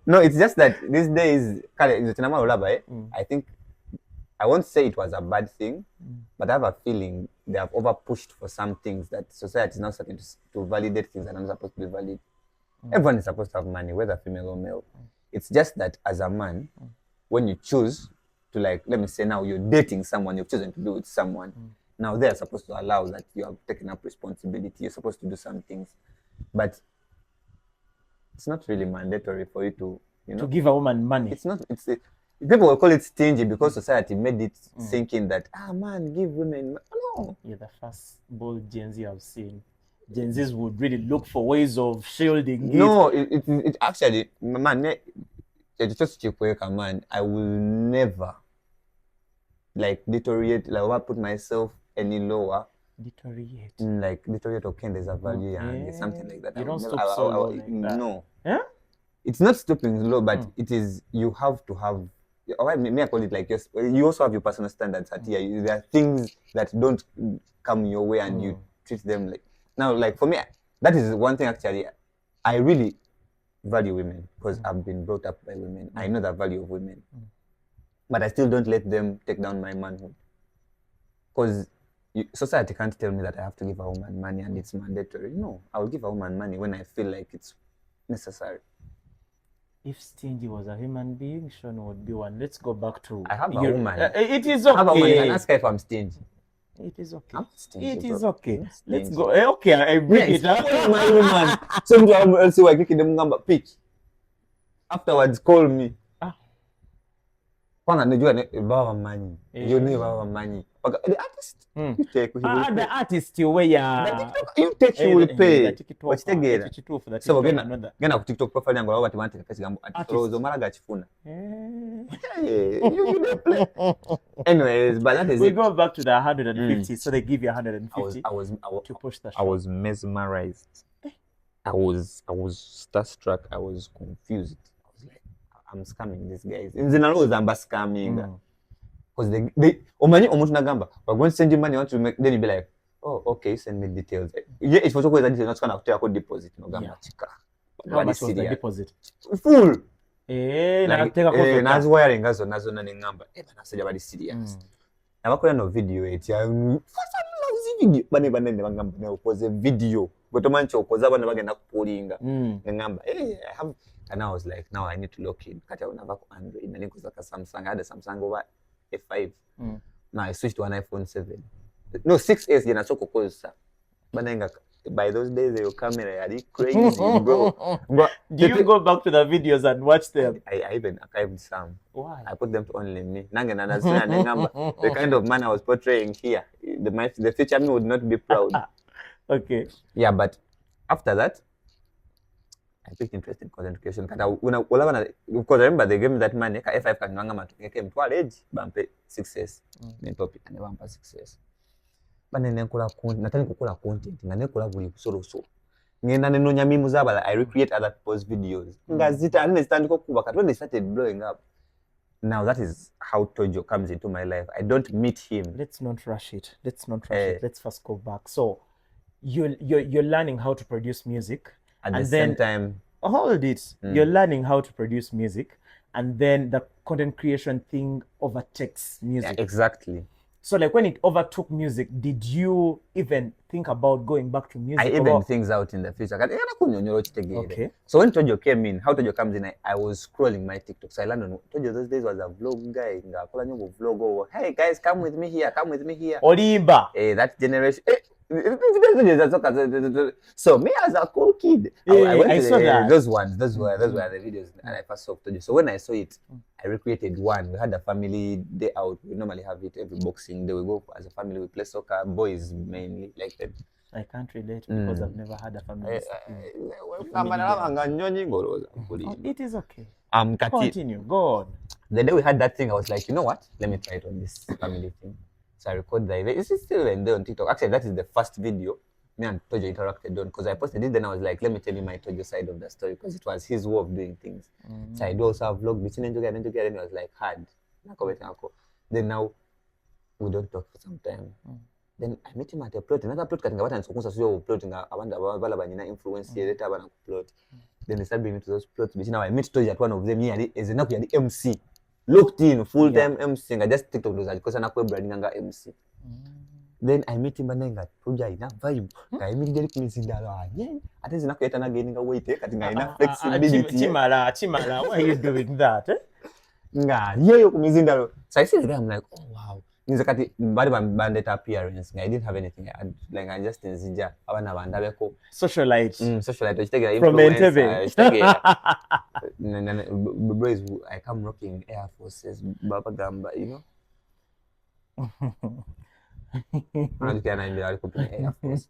No, it's just that these days, I think, I won't say it was a bad thing, but I have a feeling they have over pushed for some things that society is now starting to validate things that are not supposed to be valid. Everyone is supposed to have money, whether female or male. It's just that as a man, when you choose to, like, let me say now you're dating someone, you've chosen to be with someone, now they're supposed to allow that you have taken up responsibility, you're supposed to do some things. But it's not really mandatory for you to, to give a woman money. It's not, people will call it stingy because society made it thinking that, man, give women money. No. You're the first bold Gen Z I've seen. Gen Zs would really look for ways of shielding it. No, it actually, man, I will never, like, deteriorate, like, I put myself any lower. Deteriorate, okay, there's a value and something like that. You don't stoop so low like that. No. Yeah? It's not stooping low, but it is, you have to have, may I call it like, you also have your personal standards at here. There are things that don't come your way and you treat them like, now, like, for me, that is one thing actually, I really value women because I've been brought up by women. I know the value of women, but I still don't let them take down my manhood. Because society can't tell me that I have to give a woman money and it's mandatory. No, I will give a woman money when I feel like it's necessary. If stingy was a human being, Sean would be one. Let's go back to... I have a woman. It is okay. I have a woman. You can ask her if I'm stingy. It is okay. I'm stingy, it is bro. okay. Let's go. Okay, I bring it up. My woman. Someone else who I kick them number pitch. Afterwards, call me. Kwanga najua baba money. You know baba money. The artist, you take. The artist you wear. You take, you will pay. What's together? So gena ku TikTok profile yangu watu wanti pesa gambo atirozo mara gachifuna. You don't play. Anyways, but that is we go back to the 150. So they give you 150. I was to push the show. I was mesmerized. I was starstruck. I was confused. I was like, I'm scamming these guys. In general, I'm scamming. Because they omuntu nagamba, we're going to send you money, want to make, then you be like, oh, okay, send me details. Yeah, it's for sure that you're not going to take deposit. No gamba chika. How much was the deposit? Full. Nazo wiring nazo na ngamba. Nasija bali serious. Na bakola no video eti ya video. Bane bangamba na ukoze video. Botomancho ukoza bana bagenda kupulinga. Ngamba, I have, and I was like, now I need to lock in. Kati unava ku Android na niko zaka Samsung. I had a Samsung over A5. Now I switched to an iPhone 7. No, 6S jena soko koza. Banenga, by those days your camera are crazy, bro. Do you go back to the videos and watch them? I even archived some. Why? I put them to only me. The kind of man I was portraying here, the future me would not be proud. Okay. Yeah, but after that, I picked interest in content creation. Because I remember they gave me that money. F5 kananga matuke mtwale age bampe success. Then topic and bampa success. But then natali kukula content nga nekola buli kusolo. Ngenda nenonya mimu zabala, I recreate other people's videos. Ngazita understand ko kuba when they started blowing up. Now that is how Tojo comes into my life. I don't meet him. Let's not rush it. Let's first go back. So you're learning how to produce music. At the same time, hold it. You're learning how to produce music, and then the content creation thing overtakes music. Yeah, exactly. So, like when it overtook music, did you even think about going back to music? I even things out in the future. Okay. So when Tojo came in, how Tojo comes in, I was scrolling my TikTok. So I learned on Tojo those days was a vlog guy. Vlog. Hey guys, come with me here. Olimba. That generation. So me as a cool kid, I saw that. Those were the videos and I first saw Tojo. So when I saw it, I recreated one. We had a family day out. We normally have it every Boxing Day. We go as a family. We play soccer. Boys mainly like that. I can't relate because I've never had a family. It is okay. Continue. Go on. The day we had that thing, I was like, you know what? Let me try it on this family thing. So I record the event. It's still even there on TikTok. Actually, that is the first video me and Tojo interacted on, because I posted it, then I was like, let me tell you my Tojo side of the story, because it was his way of doing things. So I do also have vlog between and together, and it was like hard. Then now we don't talk for some time. Then I met him at a plot. Another plot katinga bata nsokunsa sio plot nga abanda bala banyina influence yeleta abana ku plot. Then they start bringing to those plots. But now I met Tojo at one of them. He is enough yali MC. Looked in full time MC. I just TikTok those because na kwe branding nga MC. Then I meet him and nga Tojo ina vibe. Ka immediately kumizindala. Yeah. Ate zina kweta na gaining weight katinga ina flexibility. Chimala, why are you doing that? Nga yeyo kumizindala. So I see the guy, I'm like, oh wow. Nizakati body banded appearance. I didn't have anything. I just nzija abana bandabeko socialite. Socialite. Which take from Entebbe. Boys, I come rocking Air Forces, Baba Gamba, you know. Air Force.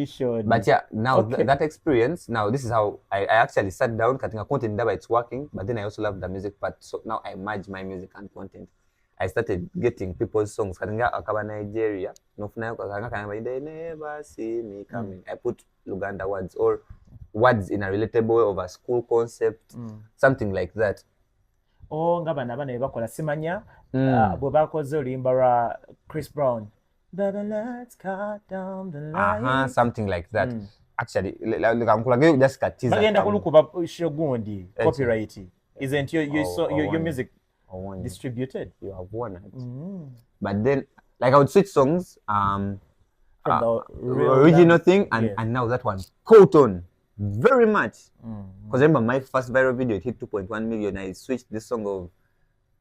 Sure. But yeah, now that experience, now this is how I actually sat down, cutting a content that it's working, but then I also love the music part. So now I merge my music and content. I started getting people's songs. Katinga akaba Nigeria. They never see me coming. I put Luganda words or words in a relatable way of a school concept, something like that. Oh, ngabana bana bakola simanya. Bwe bakoze olimba lwa Chris Brown. Baby, let's cut down the line. Something like that. Actually, just katiza. Bagenda kulukuba shogundi copyright. Isn't your music distributed? You have won it. But then, like I would switch songs from the original thing and now that one caught on very much. Because remember my first viral video, it hit 2.1 million. I switched this song of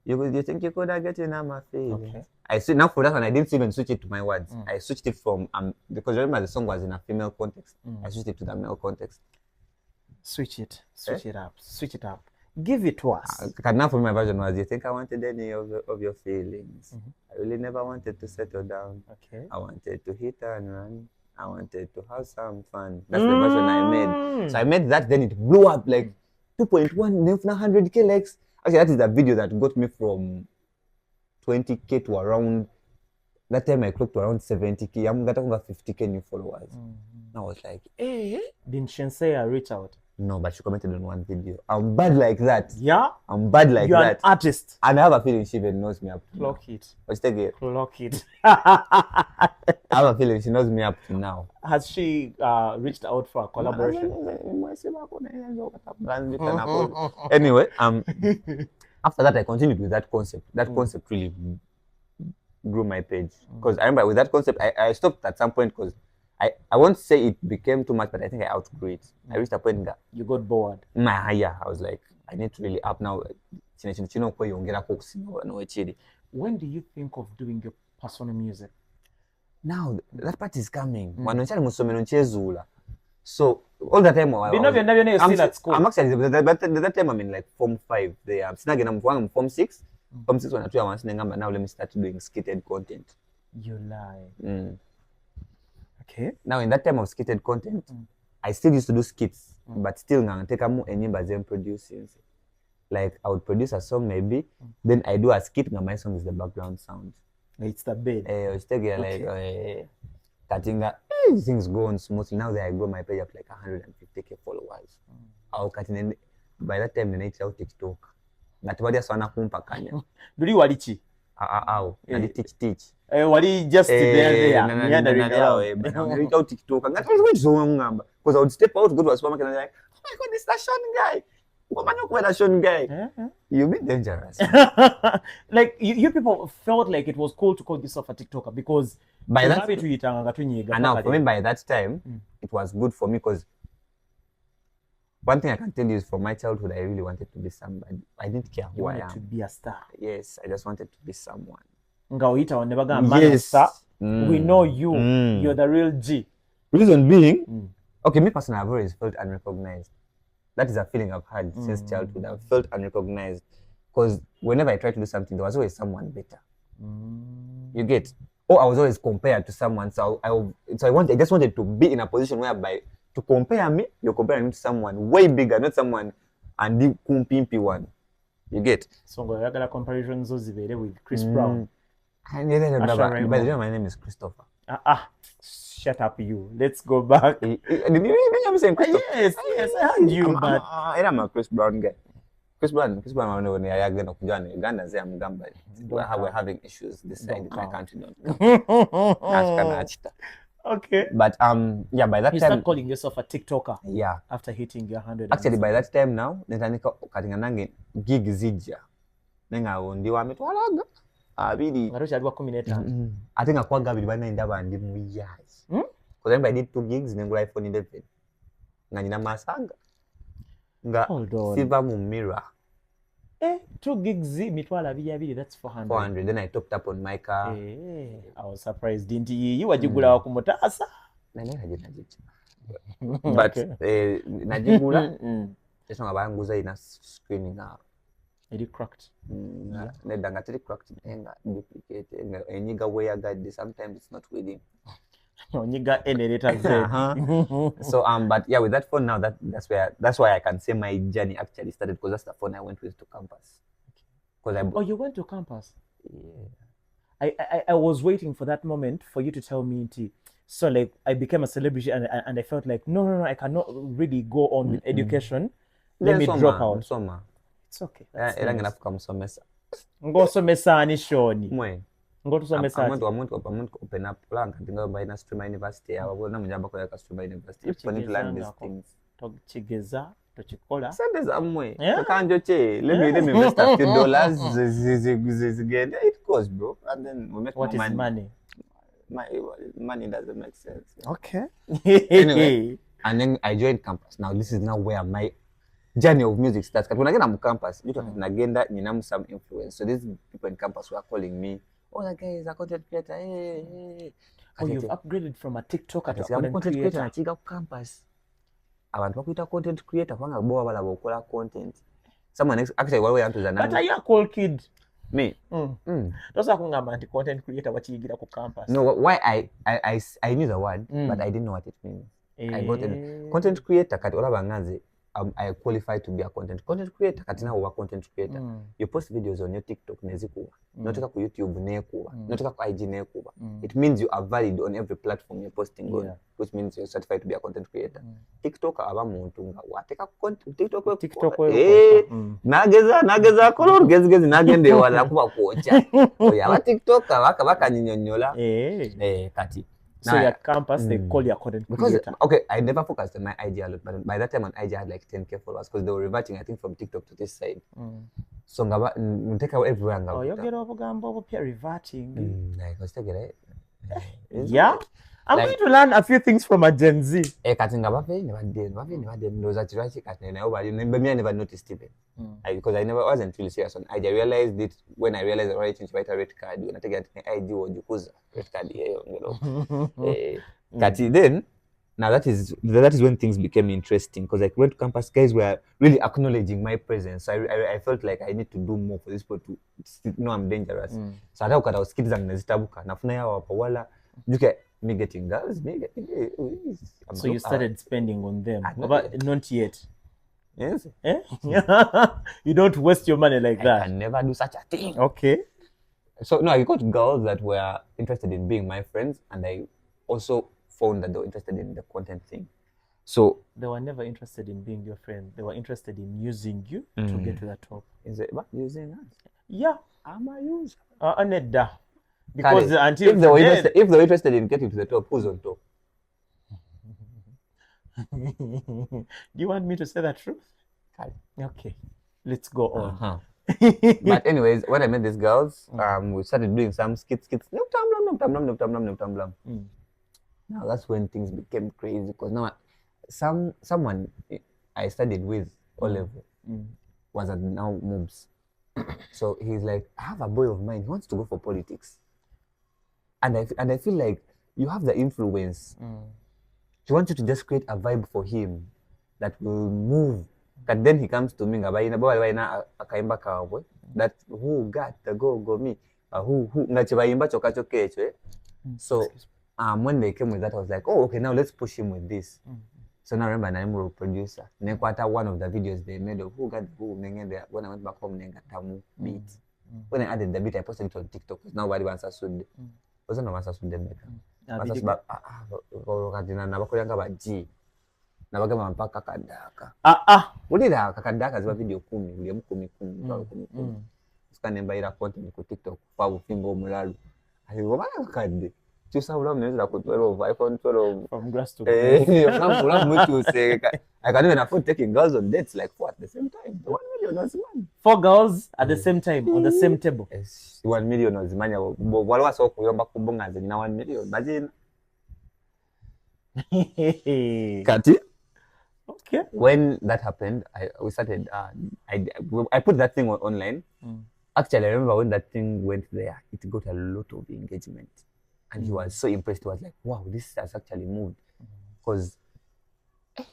you think you could have get in my face. Okay. I switched now for that one. I didn't even switch it to my words. I switched it from because remember the song was in a female context. I switched it to the male context. Switch it up. Give it to us. Now for my version was, you think I wanted any of your feelings? I really never wanted to settle down. Okay. I wanted to hit and run. I wanted to have some fun. That's the version I made. So I made that, then it blew up like 2.1, 100k likes. Actually, that is the video that got me from 20k to around, that time I clocked to around 70k. I'm getting over 50k new followers. I was like, hey. Didn't Shensei reach out? No, but she commented on one video. I'm bad like that. Yeah? I'm bad like that. You're an artist. And I have a feeling she even knows me up to Clock now. it. Let's take it. Clock it. I have a feeling she knows me up to now. Has she reached out for a collaboration? Anyway, after that I continued with that concept. That concept really grew my page. Because I remember with that concept, I stopped at some point because I won't say it became too much, but I think I outgrew it. I reached a point that you got bored. I was like, I need to really up now. When do you think of doing your personal music? Now that part is coming. So all the time I'm still at school. I'm actually that time I'm in like Form 5 there. I'm Form 6. Form 6 now let me start doing skitted content. You lie. Okay. Now in that time of skitted content, I still used to do skits, but still now take a more and producing. Like I would produce a song maybe, then I do a skit and my song is the background sound. It's the bed. It's like Katinga, things go on smoothly. Now that I grow my page up like 150k followers. I'll cut in by that time the nature of TikTok. Natwadia sana kumpa kanya. Duli walichi? Nadi teach. Wali just there. TikTok. Because I would step out, go to a supermarket and like, oh my God, this is that Sean guy. You'll be dangerous. Like you people felt like it was cool to call yourself a TikToker because by that and now for me by that time it was good for me because one thing I can tell you is from my childhood I really wanted to be somebody. I didn't care who I am. To be a star. Yes, I just wanted to be someone. Yes. We know you. You're the real G. Reason being, okay, me personally I've always felt unrecognized. That is a feeling I've had since childhood. I've felt unrecognized because whenever I try to do something, there was always someone better. You get? Or I was always compared to someone. So I just wanted to be in a position whereby to compare me, you're comparing me to someone way bigger, not someone and the kumpimpi one. You get? So I got a comparison with Chris Brown. By the way, my name is Christopher. Shut up, you. Let's go back. Did you hear me saying Christopher? Yes, I heard you, but I'm a Chris Brown guy. Chris Brown, when I again of Uganda, say I'm Gamba. We're having issues this side in my country. Okay. But yeah, by that you time, start calling yourself a TikToker. Yeah. After hitting your 100. Actually, by that time now, netanika katinga nange gig zijja. Nenga ndi wa mitwalaga. Abiri. Ngarocha alwa 15. Ate nga kwaga abiri bana ndaba ndi mu years. Because I did 2 gigs nengula iPhone 11. Nga nina masanga. Nga silver mu mirror. 2 gigs mitwala abiri, that's 400. 400. Then I topped up on my car. I was surprised, didn't you? Wajigula wa kumutasa. Nanera jenajicha. But najigula. Just nga banguza ina screen nga. It cracked. Nedanga tiri cracked nga duplicate nga enyiga where God sometimes it's not within. Onyiga generator. So but yeah, with that phone now, that's why I can say my journey actually started, because that's the phone I went with to campus. Oh, you went to campus? Yeah. I was waiting for that moment for you to tell me so like I became a celebrity and I felt like no, I cannot really go on with education. Let me drop out. It's okay. Era ngena fuka musomesa. Ngosomesa ani shoni. Mwe. Ngotusomesa. I want to open up plan kadinga by na Streamer University. Abona mujamba kwa ka Streamer University. If you need to learn these things. Tochigeza, tochikola. Send amwe. Kanjo che. Let me invest a few dollars. Again. It goes, bro. And then we make what more is money. Money doesn't make sense. Okay. Anyway, and then I joined campus. Now this is now where my journey of music starts. When I get on campus, you can again that you know some influence. So these people in campus were calling me, "Oh, that guy is a content creator." Hey. Oh, you've upgraded from a TikToker to a content creator. I think campus. Abantu bakuita content creator kwanga boa bala bokola content. Someone actually what we have to zanana. But are you a cool kid? Me. Those are content creator what you get ku campus. No, why I knew the word, but I didn't know what it means. I got it. Content creator kati ola bangaze. I qualified to be a content creator. Katina wa content creator. You post videos on your TikTok nezikuwa. Notoka ku YouTube nekuwa. Notoka ku IG nekuwa. It means you are valid on every platform you're posting on, which means you're certified to be a content creator. TikTok aba muntu nga wateka content TikTok nageza kolor gezi nagende wala kuba kuocha. Oya ba TikTok baka nyinyonyola. Kati. So at campus, they call you a content creator. Okay, I never focused on my IG a lot, but by that time on IG I had like 10K followers because they were reverting, I think, from TikTok to this side. So take out everywhere. Oh, you get over gambo peer reverting. Like, was take it. Yeah. I'm going to learn a few things from a Gen Z. Katinga bafe never did. Those are tragic. I never noticed it. Because I never wasn't really serious on IG. I realized it when I realized I already changed my red card. When I take an ID or Jukuza red card here, you know. Kati then, now that is when things became interesting, because I went to campus, guys were really acknowledging my presence. So I felt like I need to do more for this people to know I'm dangerous. So I was kids and nezitabuka. Nafuna ya wapawala. Me getting girls, so you started spending on them, but not yet. Yes. You don't waste your money like that. I can never do such a thing. Okay. So no, I got girls that were interested in being my friends, and I also found that they were interested in the content thing. So they were never interested in being your friend. They were interested in using you to get to the top. Is it about using us? Yeah, I'm a user. Aneda. Because until if they were interested in getting to the top, who's on top? Do you want me to say the truth? Okay, let's go on. But anyways, when I met these girls, we started doing some skits. No tumblam. Now that's when things became crazy, because now someone I studied with O-level was at now MOOBS. So he's like, I have a boy of mine, he wants to go for politics. And I feel like you have the influence. He wants you to just create a vibe for him that will move. But then he comes to me, that who got the go me, so when they came with that, I was like, oh, okay, now let's push him with this. So now I remember I'm a producer. One of the videos they made of who got who when I went back home, Tamu beat. When I added the beat, I posted it on TikTok. Nobody wants to sue. Wasn't no wants to sue them. Wakati nabakolanga ba G. Nabagamba mpaka kadaka. Ulira kakadaka ziba video 10, uli 10. Sikanembaira content ku TikTok kwa bufimbo omulalu. Ayo bana kadde. Chusa ula mneza ku 12 iPhone 12 from grass to grass. From mutu say I can even afford taking girls on dates like 4 at the same time. 1 million was man. 4 girls at the same time on the same table. Yes, 1 million was manya. Walwa so kuyomba kubonga nze na 1 million. Imagine. Kati. Okay. When that happened, we started. I put that thing online. Actually, I remember when that thing went there, it got a lot of engagement, and he was so impressed. He was like, "Wow, this has actually moved," because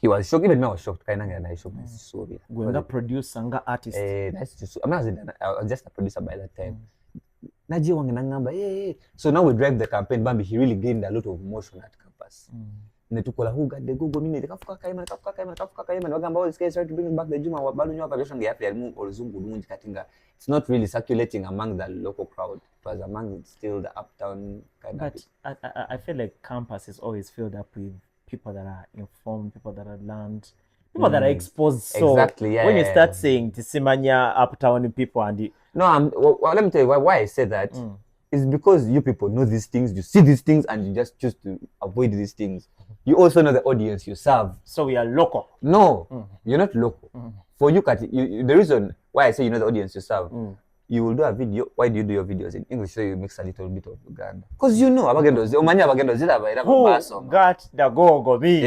he was shocked. Even me, I was shocked. Kind of, I shocked. So big. When a producer, nga artist. That's just. I was just a producer by that time. So now we drive the campaign. Bambi, he really gained a lot of motion at campus. Netukola who got the Google minute kafuka kaima wagamba all these trying to bring back the Juma balunywa population ya FLM or Zungu lungi katinga. It's not really circulating among the local crowd. It was among still the uptown kind of. But I feel like campus is always filled up with people that are informed, people that are learned, people that are exposed. So exactly, yeah, when you start saying Tisimanya uptown people and let me tell you why I say that. It's because you people know these things, you see these things, and you just choose to avoid these things. You also know the audience you serve. So we are local. No, you're not local. For you, the reason why I say you know the audience you serve, you will do a video. Why do you do your videos in English so you mix a little bit of Uganda? Because you know, who got the go me?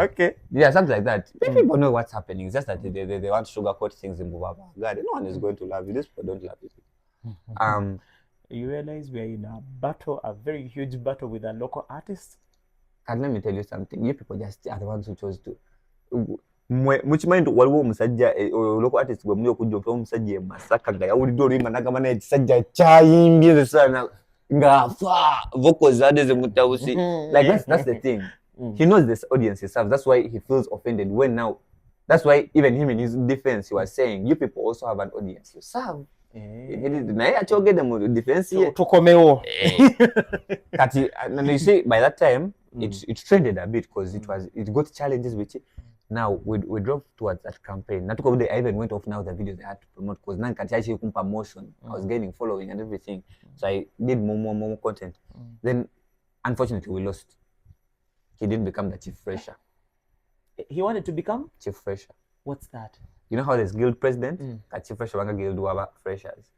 Okay. Yeah, something like that. People know what's happening. It's just that they want to sugarcoat things in Bubaba. God, no one is going to love you. These people don't love you. You realize we are in a battle, a very huge battle with a local artist. And let me tell you something. You people just are the ones who chose to. Much mind waliwo musajja local artist gwe muli okujja okuba omusajja Masaka nga yawulidde oluyimba n'agamba ekisajja kyayimbye sana ng'afa vocals zadde zemutawusi. Like that's the thing. He knows this audience he serves. That's why he feels offended when now. That's why even him in his defense he was saying you people also have an audience you serve. naye akyogedde mu defense ye tukomewo kati and you see by that time it trended a bit because it got challenges with it. Now we drove towards that campaign. Natuko I even went off now the videos I had to promote because now kati actually kumpa motion. I was gaining following and everything. So I did more content. Then unfortunately we lost. He didn't become the chief fresher. He wanted to become chief fresher. What's that? You know how there's guild president? Chief fresher wanga guild waba freshers.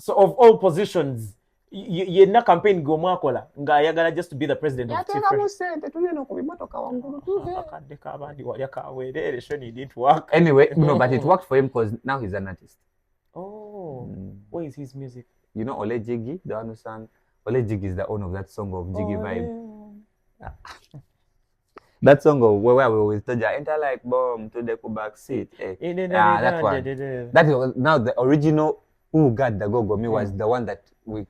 So of all positions, you na campaign go mwakola nga yagala just to be the president of chief fresher. It didn't work. Anyway, no, but it worked for him because now he's an artist. Oh, what is his music? You know Ole Jiggy, the one who sang. Ole Jiggy is the owner of that song of Jiggy Vibe. Yeah. That song of where we always told you enter like bomb to the back seat. That one. That is now the original who got the Go Me was the one that we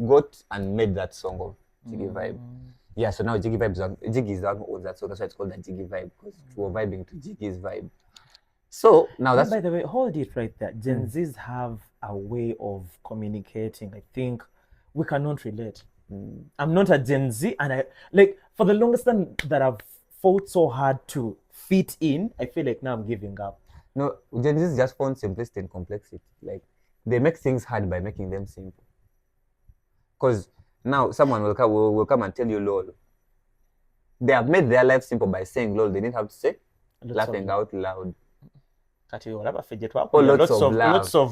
got and made that song of Jiggy Vibe. Yeah, so now Jiggy is the one who owns that song. That's why it's called the Jiggy Vibe because we were vibing to Jiggy's vibe. So now that's. By the way, hold it right there. Gen Zs have a way of communicating. I think we cannot relate. I'm not a Gen Z, and I like for the longest time that I've fought so hard to fit in. I feel like now I'm giving up. No, Gen Zs just found simplicity and complexity. Like they make things hard by making them simple. Because now someone will come and tell you lol. They have made their life simple by saying lol. They didn't have to say laughing out loud. Lots of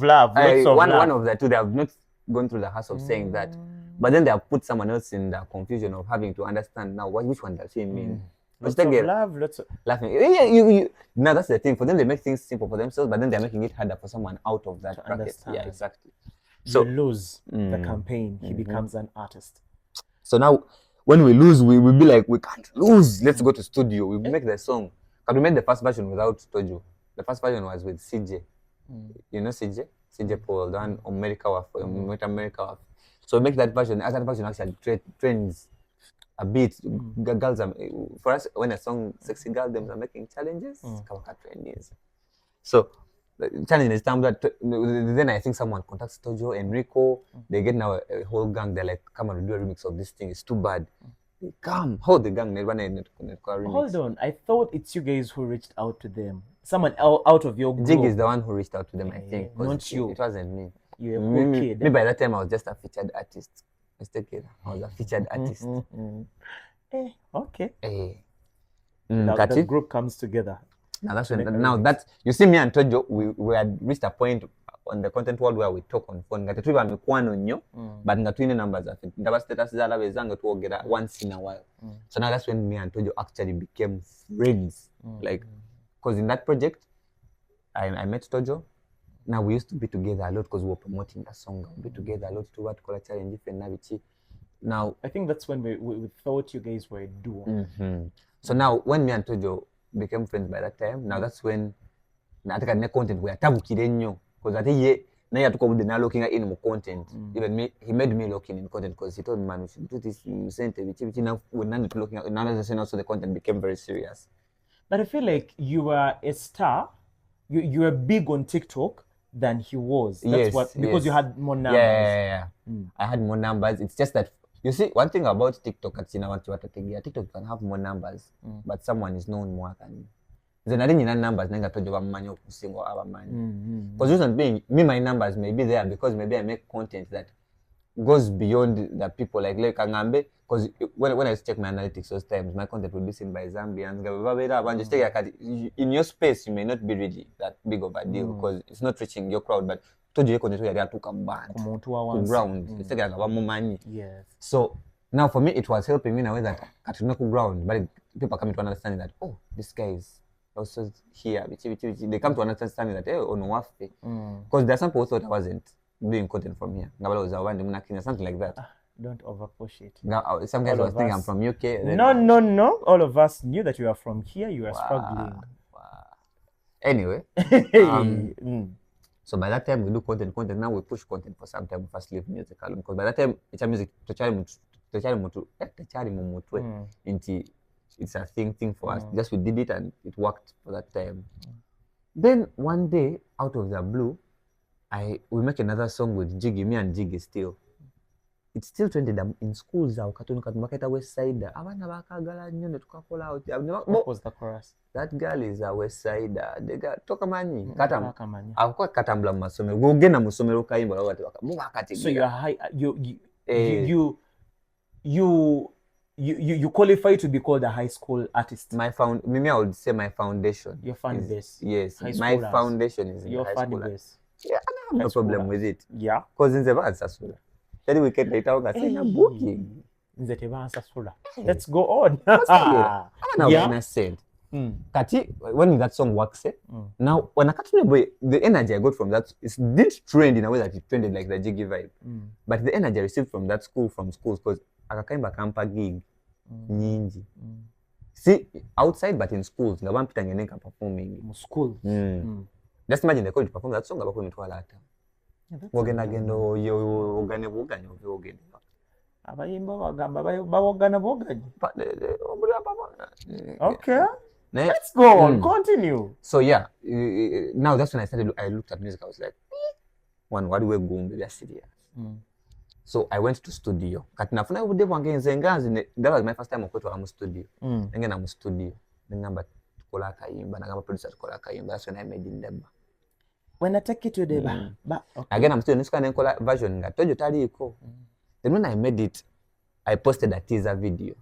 love. One of the two, they have not gone through the hassle of saying that. But then they have put someone else in the confusion of having to understand now which one does he mean. Lots of love, lots of laughing. Yeah, now that's the thing. For them, they make things simple for themselves, but then they're making it harder for someone out of that bracket. Yeah, exactly. So you lose the campaign, he becomes an artist. So now, when we lose, we will be like, we can't lose. Let's go to studio. We make the song. But we made the first version without studio. The first version was with CJ. You know CJ? CJ Paul, the one America. So make that version. As that version actually trends a bit. Girls are, for us, when a song sexy girl them are making challenges, trend is. So challenge is time that then I think someone contacts Tojo, Enrico, they get now a whole gang, they're like, come on, do a remix of this thing, it's too bad. Come, hold the gang, hold on, I thought it's you guys who reached out to them. Someone out of your group. Jig is the one who reached out to them, I think. Not you. It wasn't me. You're a cool kid. Me by that time I was just a featured artist. I was a featured artist. Okay. Now the group comes together. Now that's when you see me and Tojo, we had reached a point on the content world where we talk on phone. Ngati tuiba mikwano nnyo, but nga tuine numbers affe. Ndaba status zala bezanga tuogera once in a while. So now that's when me and Tojo actually became friends. Like, because in that project, I met Tojo. Now we used to be together a lot because we were promoting the song. We'd be together a lot to what call challenge and Navichi. Now I think that's when we thought you guys were a duo. So now when me and Tojo became friends by that time, now that's when nataka ne content we atabukire nnyo because ate ye na yatuko bude na looking in more content. Even me, he made me looking in content because he told me, man, we should do this center which now when none looking at now as also the content became very serious. But I feel like you were a star. You were big on TikTok than he was. That's because you had more numbers. Yeah. I had more numbers. It's just that you see one thing about TikTok at TikTok can have more numbers, but someone is known more than you. Then I didn't numbers nenga tojo ba manyo kusingo aba man. Because reason being me my numbers may be there because maybe I make content that goes beyond the people like Kangambe. Because when I check my analytics those times, my content will be seen by Zambians. In your space, you may not be really that big of a deal because it's not reaching your crowd. But told you content where to come back to ground. It's like more money. Yes. So now for me, it was helping me in a way that at no ground, but people coming to understand that this guy is also here. They come to understand that because there are some people who thought I wasn't doing content from here. Something like that. Don't overpush it. Some guys was thinking I'm from UK. No. All of us knew that you are from here. You are struggling. Anyway. So by that time we do content. Now we push content for some time. We first leave music album because by that time it's a music it's a thing for us. Just we did it and it worked for that time. Then one day out of the blue, we make another song with Jiggy, me and Jiggy still. It's still trended in schools. West Side. What was the chorus? That girl is a West Side. The girl Tokamani. Katambla masomero. Go gena musomero kaimba. So you are high. You qualify to be called a high school artist. Maybe I would say my foundation. Your fan base. Yes, my foundation is in your high fan school. base. Yeah, I don't have no problem with it. Yeah. Because in the Vansasula. Every weekend they talk and booking. Let's go on. When I said, Kati, when that song works, now when I catch the energy I got from that, it didn't trend in a way that it trended like the Jiggy vibe. But the energy I received from that school, from schools, because akakaimba kampa gig nyingi. See, outside but in schools, the one Peter performing. Schools. Just imagine they could perform that song about going to Alata. Wogenda yo ogane buganya ogenda. Abayimba bagamba bawogana boganya. Okay. Let's go on. Continue. So yeah, now that's when I looked at music. I was like, what do we go on? They're serious. So I went to studio. That was my first time I go to studio. Then I'm studio. Then I'm tukola kayimba. Then I'm producer tukola kayimba. That's when I made Indeba. When I take it to the again, I'm still in this kind of version. Then when I made it, I posted a teaser video.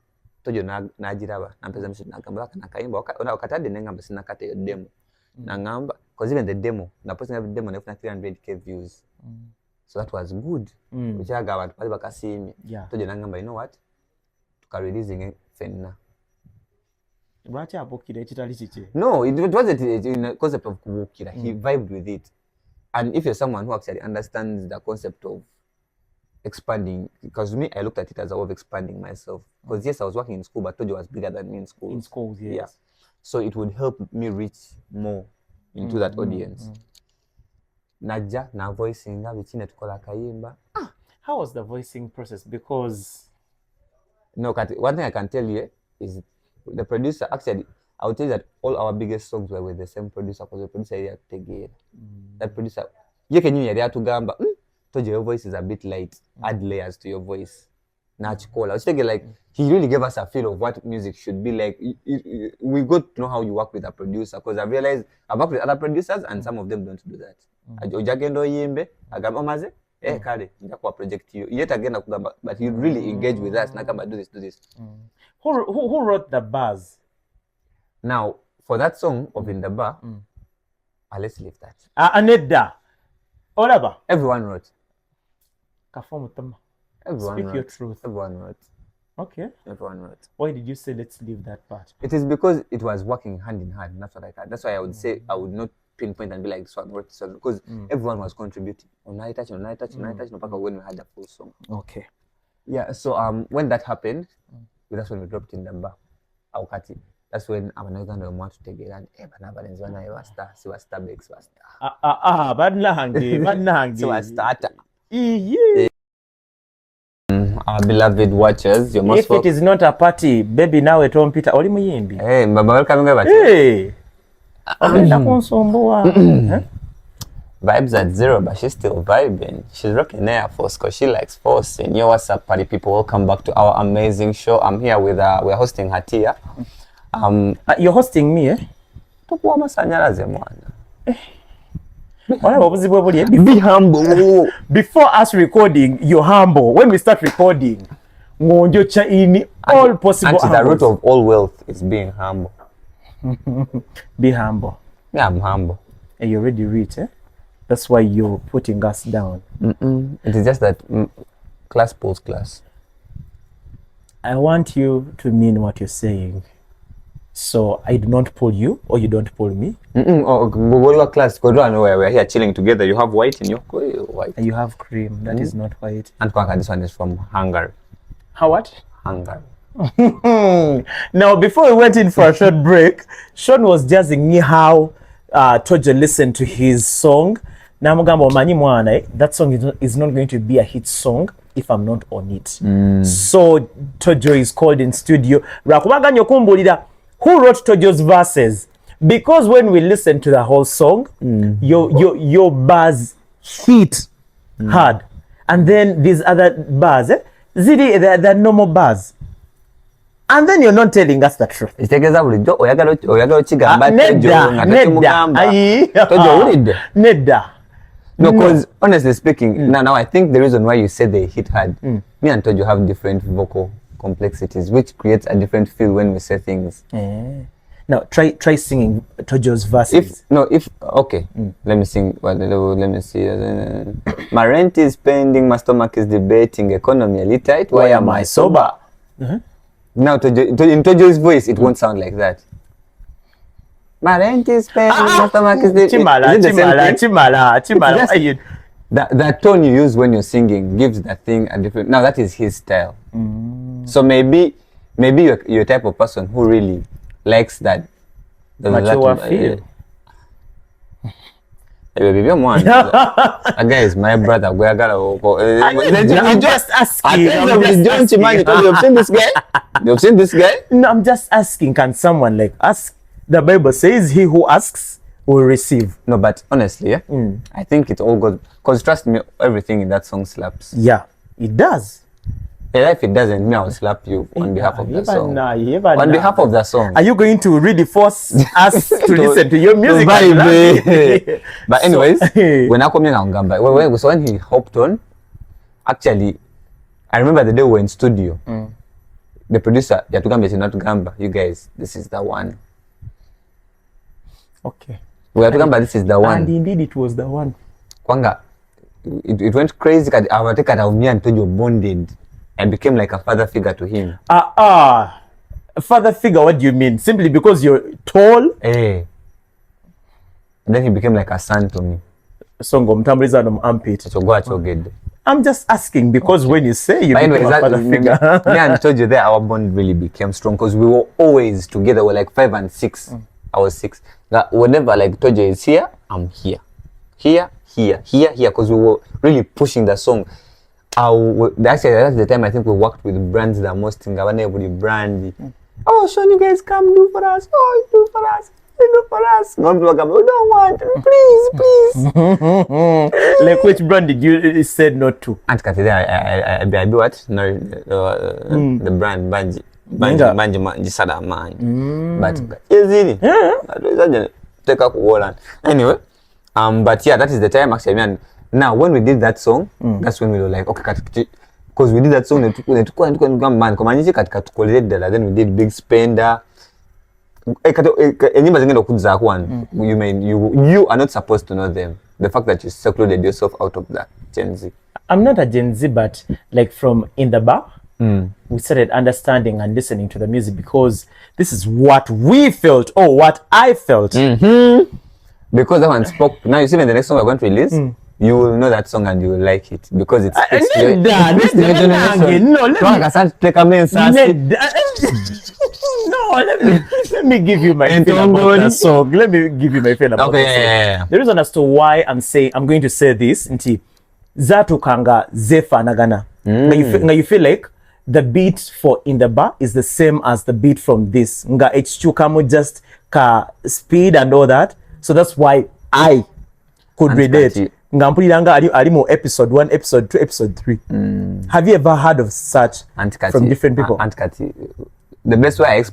Tojo na jiraba na mpeza mshit na kamba na kaimba wakatade nengamba sina kate demo na ngamba because even the demo na posting every demo na 300k views. So that was good. Uchaga abantu bali bakasimi. Tojo na ngamba, you know what? Tuka releasing fenna. Lwaki abukira ekitali kiki? No, it wasn't in a concept of kubukira. He vibed with it. And if you're someone who actually understands the concept of expanding, because me, I looked at it as a way of expanding myself. Because yes, I was working in school, but Tojo was bigger than me in school. In schools, yes. Yeah. So it would help me reach more into that audience. Naja, na voicing, bichine tukola kayimba. How was the voicing process? Because no, one thing I can tell you is the producer actually I would say that all our biggest songs were with the same producer, because the producer here Tegera. That producer, you can hear that to gamba. Told your voice is a bit light. Add layers to your voice. Nachikola. I was thinking like he really gave us a feel of what music should be like. We got to know how you work with a producer, because I realized I've worked with other producers and some of them don't do that. Ojagendo yimbe agamba maze kale njakwa project you yet again akugamba, but you really engage with us nakamba do this. Who wrote the bars? Now for that song of In the Bar, let's leave that. Aneda Olaba. Everyone wrote. Everyone Speak wrote. Your truth. Everyone wrote. Okay. Everyone wrote. Why did you say let's leave that part? It is because it was working hand in hand. That's what I thought. That's why I would say I would not pinpoint and be like this one wrote this one, because everyone was contributing. On I touch, when we had the full song. Okay. Yeah. So when that happened, that's when we dropped In the Bar. Aukati. That's when I'm not going to want to take it and Banabans when I was star. So I star Bex was star. Badlangi. So I started. Our beloved watchers, you're most if it is not a party, baby now at home Peter oli muyimbi. Hey, baba welcome back. Hey. Ogenda konsomboa. Vibes at zero, but she's still vibing. She's rocking Air Force because she likes forcing. Yo, what's up, party people? Welcome back to our amazing show. I'm here with we're hosting Hatia. You're hosting me, eh? Tukuwa masanyalaze mwana. Be humble. Before us recording, you're humble. When we start recording, in all possible the root of all wealth is being humble. Be humble. Yeah, I'm humble. And you're already rich, eh? That's why you're putting us down. It is just that class pulls class. I want you to mean what you're saying. So I do not pull you, or you don't pull me. What class? We're here chilling together. You have white in your white. You have cream. That is not white. And this one is from Hungary. How what? Hungary. Now, before we went in for a short break, Sean was jazzing me how Tojo listened to his song. That song is not going to be a hit song if I'm not on it. So Tojo is called in studio. Who wrote Tojo's verses? Because when we listen to the whole song, your bars hit hard, and then these other bars, they're normal bars, and then you're not telling us the truth. Neda. No, because honestly speaking, now I think the reason why you said they hit hard, me and Tojo have different vocal complexities, which creates a different feel when we say things. Now try singing Tojo's verses. Okay, let me sing. Let me see. My rent is pending, my stomach is debating, economy a little tight. Why am I sober? Now in Tojo's voice, it won't sound like that. My rent is pending, my stomach is debating. Chimala. That tone you use when you're singing gives that thing a different. Now that is his style. So maybe you're a type of person who really likes that. Mature feel. That guy is my brother. I'm just asking. You've seen this guy? You've seen this guy? No, I'm just asking. Can someone like ask? The Bible says, "He who asks will receive." No, but honestly, I think it's all good. Because trust me, everything in that song slaps. Yeah, it does. If it doesn't, me, I will slap you on behalf of the song. On behalf of the song. Are you going to really force us to listen to your music? But anyways, when I come in on Gamba, so when he hopped on, actually, I remember the day we were in studio. The producer, Yatugamba is not Gamba. You guys, this is the one. Okay. We are talking about this is the one. And indeed it was the one. Kwanga, it went crazy. I was taking out me and Tojo bonded and became like a father figure to him. A father figure, what do you mean? Simply because you're tall? And then he became like a son to me. I'm just asking because when you say you became a father figure. Me and Tojo there, our bond really became strong because we were always together. We were like 5 and 6. I was 6. That whenever like Tojo is here, I'm here. Here, because we were really pushing the song. Actually, that's the time I think we worked with brands that most in every brand. Oh, Sean, you guys come do for us. Oh, do for us. Do for us. No, we don't want. Please. Like which brand did you said not to? Aunt Kathy, I do what? No, the brand Banji Sada man. But easily. Take up Walland. Anyway, but yeah, that is the time actually. I mean, now when we did that song, that's when we were like, okay, because we did that song, then we did Big Spender. You are not supposed to know them. The fact that you secluded yourself out of that Gen Z. I'm not a Gen Z, but like from in the bar, we started understanding and listening to the music because this is what we felt or what I felt. Because that one spoke. Now you see when the next song we're going to release, you will know that song and you will like it because it's let me give you my feeling about that song. Let me give you my feeling about that song. Yeah. The reason as to why I'm going to say this nti zatu kanga zefa nagana. You feel like the beat for In the Bar is the same as the beat from this. Nga H2 just ka speed and all that. So that's why I could relate. Nga mpuliranga alimo episode 1, episode 2, episode 3. Have you ever heard of such from different people? Aunt Kati, the best way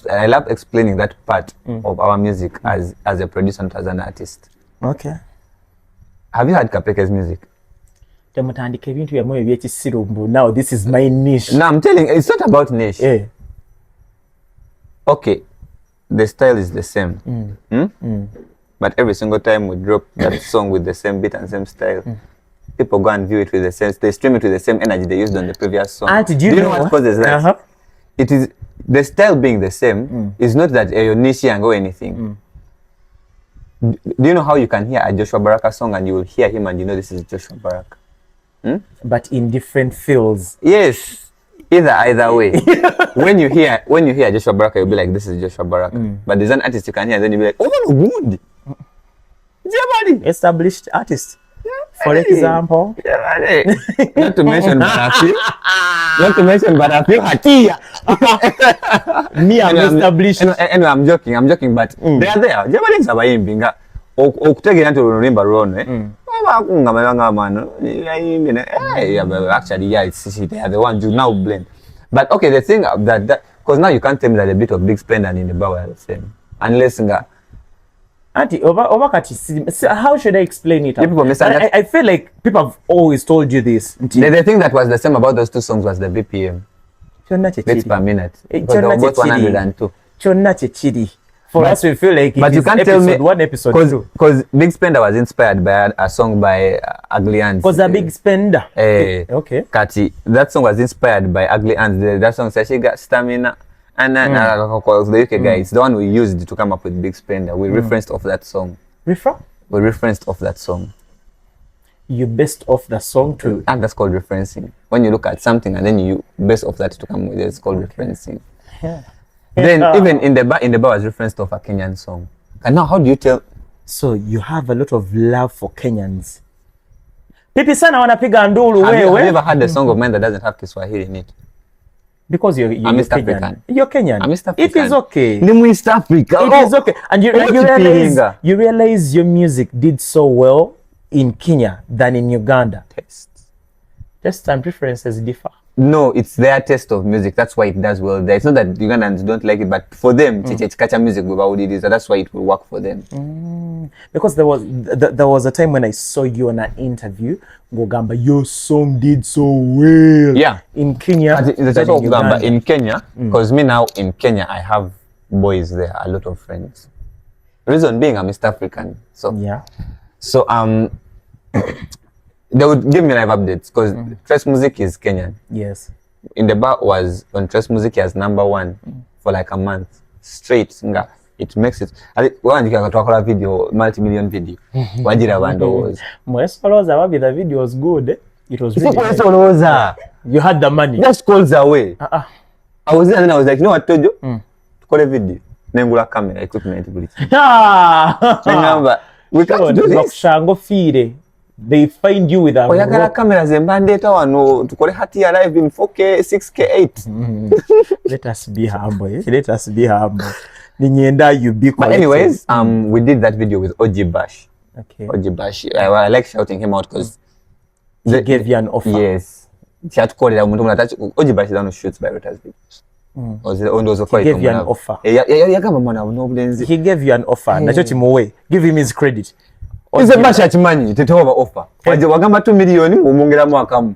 I love explaining that part of our music as a producer and as an artist. Okay. Have you heard Kapeke's music? Now this is my niche. No, I'm telling you, it's not about niche. Yeah. Okay, the style is the same. But every single time we drop that song with the same beat and same style, people go and view it with the same, they stream it with the same energy they used on the previous song. And do you know what causes that? It is the style being the same. Is not that you're niche and go anything. Do you know how you can hear a Joshua Baraka song and you will hear him and you know this is Joshua Baraka? But in different fields. Yes, either way. when you hear Joshua Baraka, you'll be like, this is Joshua Baraka. But there's an artist you can hear, and then you'll be like, oh, good. Established artist. For example. Not to mention Barafi. Hatia. Me, I'm established. Anyway, I'm joking, but they are there. Japanese are buying okutegera nti olumba lwone bakungamala mano actually yeah it's they are the ones you now blend. But okay, the thing that because now you can't tell me that a bit of Big Spender and In the Bar are the same unless Auntie, how should I explain it? I feel like people have always told you this. The thing that was the same about those two songs was the BPM. Beats per minute. Because they were both 102. For us, we feel like but you can't tell me one episode because Big Spender was inspired by a song by Ugly Ants. Because a Big Spender. Okay. Kati, that song was inspired by Ugly Ants. That song says she got stamina. And then the UK guy, it's the one we used to come up with Big Spender. We referenced off that song. We referenced off that song. You based off the song too? And that's called referencing. When you look at something and then you base off that to come with it, it's called referencing. Yeah. Then even in the bar was referenced off a Kenyan song. And now how do you tell? So you have a lot of love for Kenyans. Pipi sana wanapiga nduru wewe. Have you ever heard a song of mine that doesn't have Kiswahili in it? Because you're East Kenyan. African. You're Kenyan. I'm East African. It is okay. I'm East Africa. It is okay. And you realize your music did so well in Kenya than in Uganda. Taste and preferences differ. No, it's their taste of music. That's why it does well there. It's not that Ugandans don't like it, but for them, Chichechicacha music, so that's why it will work for them. Because there was a time when I saw you on an interview, Gogamba, your song did so well. Yeah. In Kenya. In Kenya, because me now in Kenya, I have boys there, a lot of friends. Reason being, I'm East African. So yeah. So they would give me live updates because Trace Music is Kenyan. Yes. In the Bar was on Trace Music as #1 for like a month straight. It makes it. One you can talk about video, multi-million video. Wajira bando was. Mwesoloza the video was good. It was really Mwesoloza. You had the money. Just calls away. I was there and then I was like, you know what I told you? To call a video. Nengula camera equipment. Ah. Remember, we can't do this. Shango fire. they find you with a oyagala camera zembandeta wano tukole hati live in 4K 6K 8. Let us be humble. Let us be humble. Ninyenda you be collected. But anyways, we did that video with OG Bash. Okay. OG Bash. I like shouting him out because he gave you an offer. Yes. He had called it. OG Bash is on shoots by Reuters videos. He gave you an offer. He gave you an offer. Nacho chimuwe. Give him his credit. He's a Bash achimanyi tetova offer. Waje wagamba 2 million umongeramu akamu.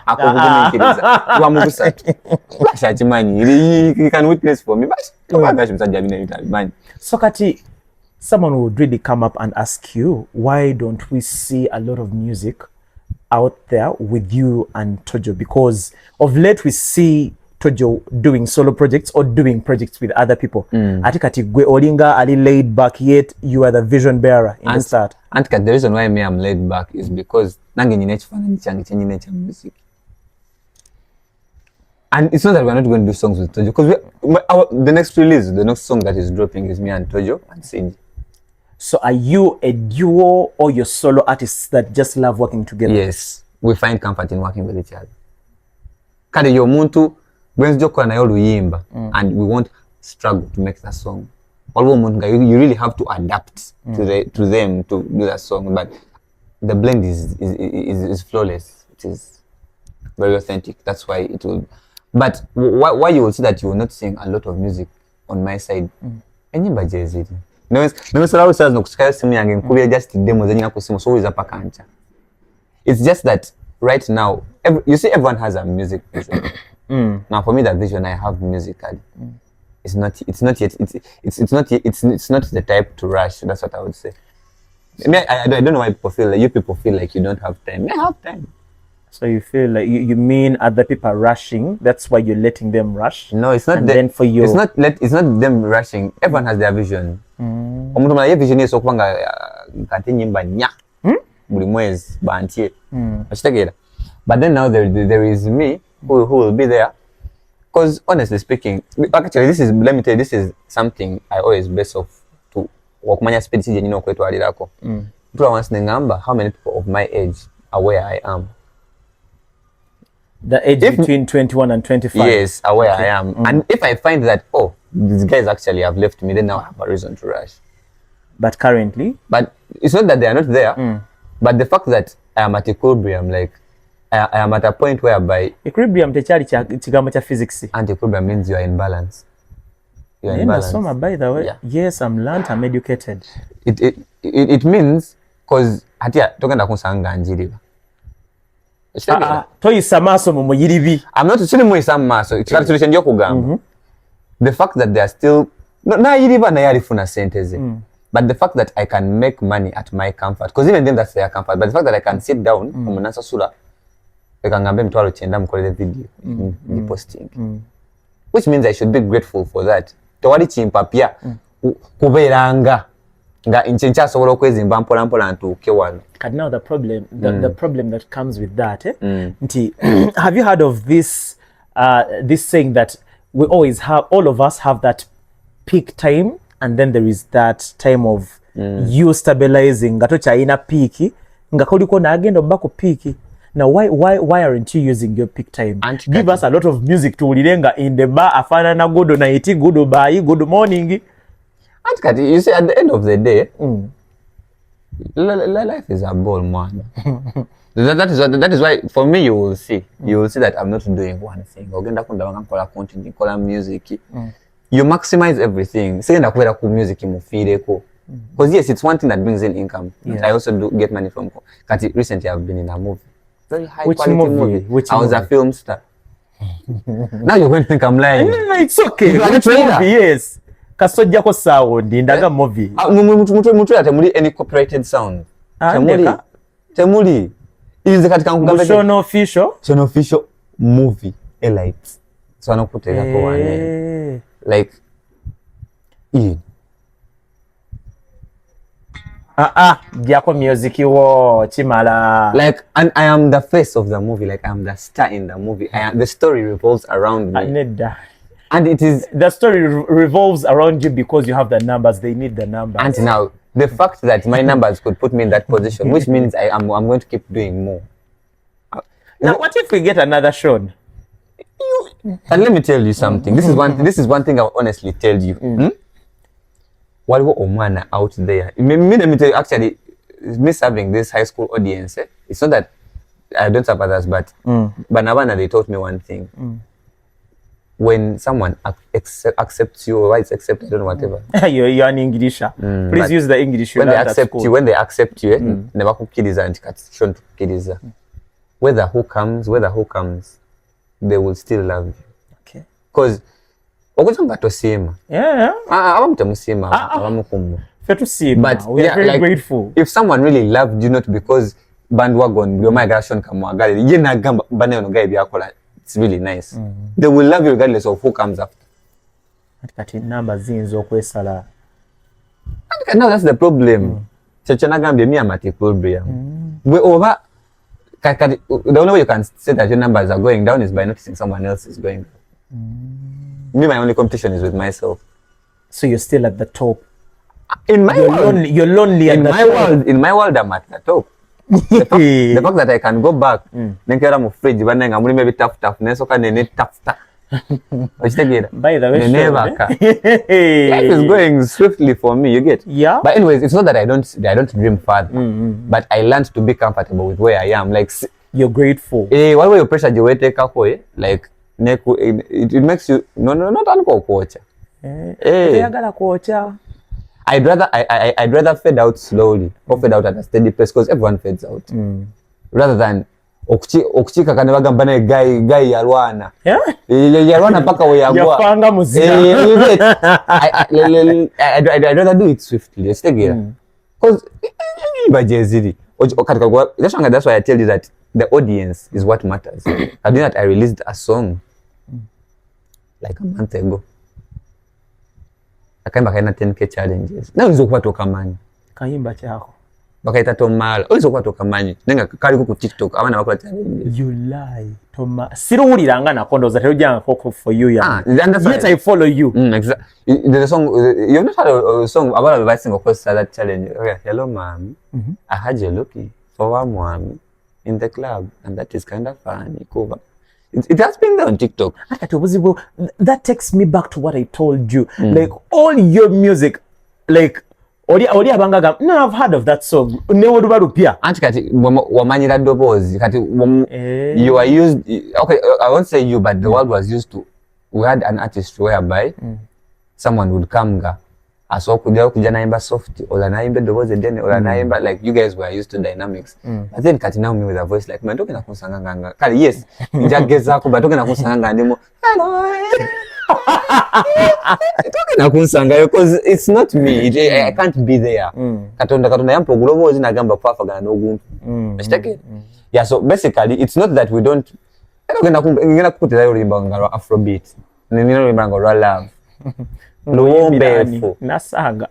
Akuvumikiriza. Wamugusatu. Bash achimanyi. He can witness for me. Bash msajja bine. So kati someone would really come up and ask you, why don't we see a lot of music out there with you and Tojo? Because of late we see Tojo doing solo projects or doing projects with other people. Atikati gwe olinga ali laid back, yet you are the vision bearer in the start. And the reason why I'm laid back is because nange nyine chifana changi chenyine cha music. And it's not that we're not going to do songs with Tojo, because the next release, the next song that is dropping is me and Tojo and Sinji. So are you a duo or your solo artists that just love working together? Yes, we find comfort in working with each other. Kade yo muntu bwenzi joko na yo luyimba and we won't struggle to make that song. Although you really have to adapt to them to do that song, but the blend is flawless. It is very authentic. That's why it will. But why you will see that you will not sing a lot of music on my side? Enyimba jezi. It's just that right now, you see, everyone has a music vision. Now, for me, that vision, I have musically. It's not the type to rush. That's what I would say. I don't know why people feel like you don't have time. I have time. So you feel like you mean other people are rushing? That's why you're letting them rush? No, it's not. And then for you, it's not them rushing. Everyone has their vision. Omuntu mala vision yeso kubanga kante nyimba nya buli mwezi bantie. But then now there is me who will be there. Because honestly speaking, actually let me tell you, this is something I always base off to wakumanya speed sije nyino kwetu alirako. People once ngamba how many people of my age are where I am. The age between 21 and 25. Yes, are where I am. And if I find that, oh, these guys actually have left me, then now I have a reason to rush. But currently? But it's not that they are not there, but the fact that I am at equilibrium, like, I am at a point whereby... Equilibrium techali chigambo cha physics. And equilibrium means you are in balance. You are in balance. By the way, yes, I'm learned, I'm educated. It means, because, hatia, tokenda kunsanga njiriba. Toyisa maso mu muyiribi. I'm not chini muisa maso. Chikatulisha ndio kugamba. The fact that they are still na yiriba na yarifuna senteze. But the fact that I can make money at my comfort, because even them that's their comfort, but the fact that I can sit down umunasa sura ekangambe mtwalo chenda mkolele video ni posting. Which means I should be grateful for that. Towali chimpapia kuberanga nga inchencha sobola kwezimba mpola mpola ntuke wano. And now the problem that comes with that, have you heard of this saying that we always have, all of us have that peak time, and then there is that time of you stabilizing ngato chaina peak nga koliko na agenda bako peak. Now why aren't you using your peak time? Give us a lot of music to ulilenga in the bar afana na good night, good bye, good morning. You see, at the end of the day, life is a ball, man. That is why, for me, you will see that I'm not doing one thing. Music. You maximize everything. Music, because yes, it's one thing that brings in income. I also do get money from. Recently, I've been in a movie, very high quality movie. I was a film star. Now you're going to think I'm lying. No, it's okay. Which movie? Yes. Kasojja ko sound ndaga movie. Mutu ya temuli any copyrighted sound. Temuli. Is katika ngamba. Shono official movie elite. So anakutega kwa wane. Like Jako music wo chimala. Like, and I am the face of the movie. Like, I am the star in the movie. The story revolves around me. I need that. And it is the story revolves around you because you have the numbers. They need the numbers. And now the fact that my numbers could put me in that position, which means I'm going to keep doing more. Now, what if we get another Sean? And let me tell you something. This is one thing I'll honestly tell you. What Omana out there? Let me tell you, actually, me serving this high school audience, it's not that I don't serve others, but Banabana, they taught me one thing. When someone accepts you, or it's accepted or whatever. You're an English. Please use the English. When they accept you, never kukiriza and shon kukiriza. Whether who comes, they will still love you. Okay. Because okuzanga tosima. Yeah. Abamutemusima abamukumu. But we are very grateful. If someone really loved you, not because bandwagon, your migration kamwagale, ye nagamba bane ono guy byakola. It's really nice. They will love you regardless of who comes after. Kati number zinzo okwesala. Now that's the problem. Chachana gambye me am at a problem. We over the only way you can say that your numbers are going down is by noticing someone else is going down. Me, my only competition is with myself. So you're still at the top. In my world, you're lonely at the top. In my world, I'm at the top. The fact that I can go back, nenkera mu fridge banenga muri maybe tough nesoka nene tough. By the way, life is going swiftly for me, you get? Yeah. But anyways, it's not that I don't dream further, but I learned to be comfortable with where I am. Like, you're grateful. What way you pressure you way take like it makes you not uncle kocha. I'd rather fade out slowly or fade out at a steady pace because everyone fades out. Rather than okuchika kana bagamba na guy yalwana. Yeah. Yalwana paka we yagwa. Yafanga muzika. I'd rather do it swiftly. Let's take it. Because that's why I tell you that the audience is what matters. I did that. I released a song like a month ago. Akaimba kaina 10K challenges. Na ulizokuwa toka mani. Kaimba chako. Bakaita Tomala. Ulizokuwa toka mani. Nenga kali ku TikTok abana bakora challenges. You lie. Toma. Siruuliranga nakondoza tejanga koko for you ya. Yet I follow you. Exactly. The song you've not heard a song about a single course that challenge. Okay. Hello mom. I heard you looking for one mom in the club and that is kind of funny. Cover. It has been there on TikTok. That takes me back to what I told you. Like all your music, like no, I've heard of that song. Kati wamanyira dobozi kati you are used. Okay, I won't say you, but the world was used to. We had an artist whereby someone would come aso kuja naimba soft or naimba dobozi then or naimba, like you guys were used to dynamics. But then kati now me with a voice like man talking na kusanganga kali yes njageza ko but talking na kusanganga ndimo hello talking na kusanganga because it's not me. I can't be there. Katonda yampo gulobozi nagamba kwafagana n'oguntu. Yeah, so basically it's not that we don't ngena kukutira yolimba ngalo afrobeat nina yolimba ngalo love Luombe nasanga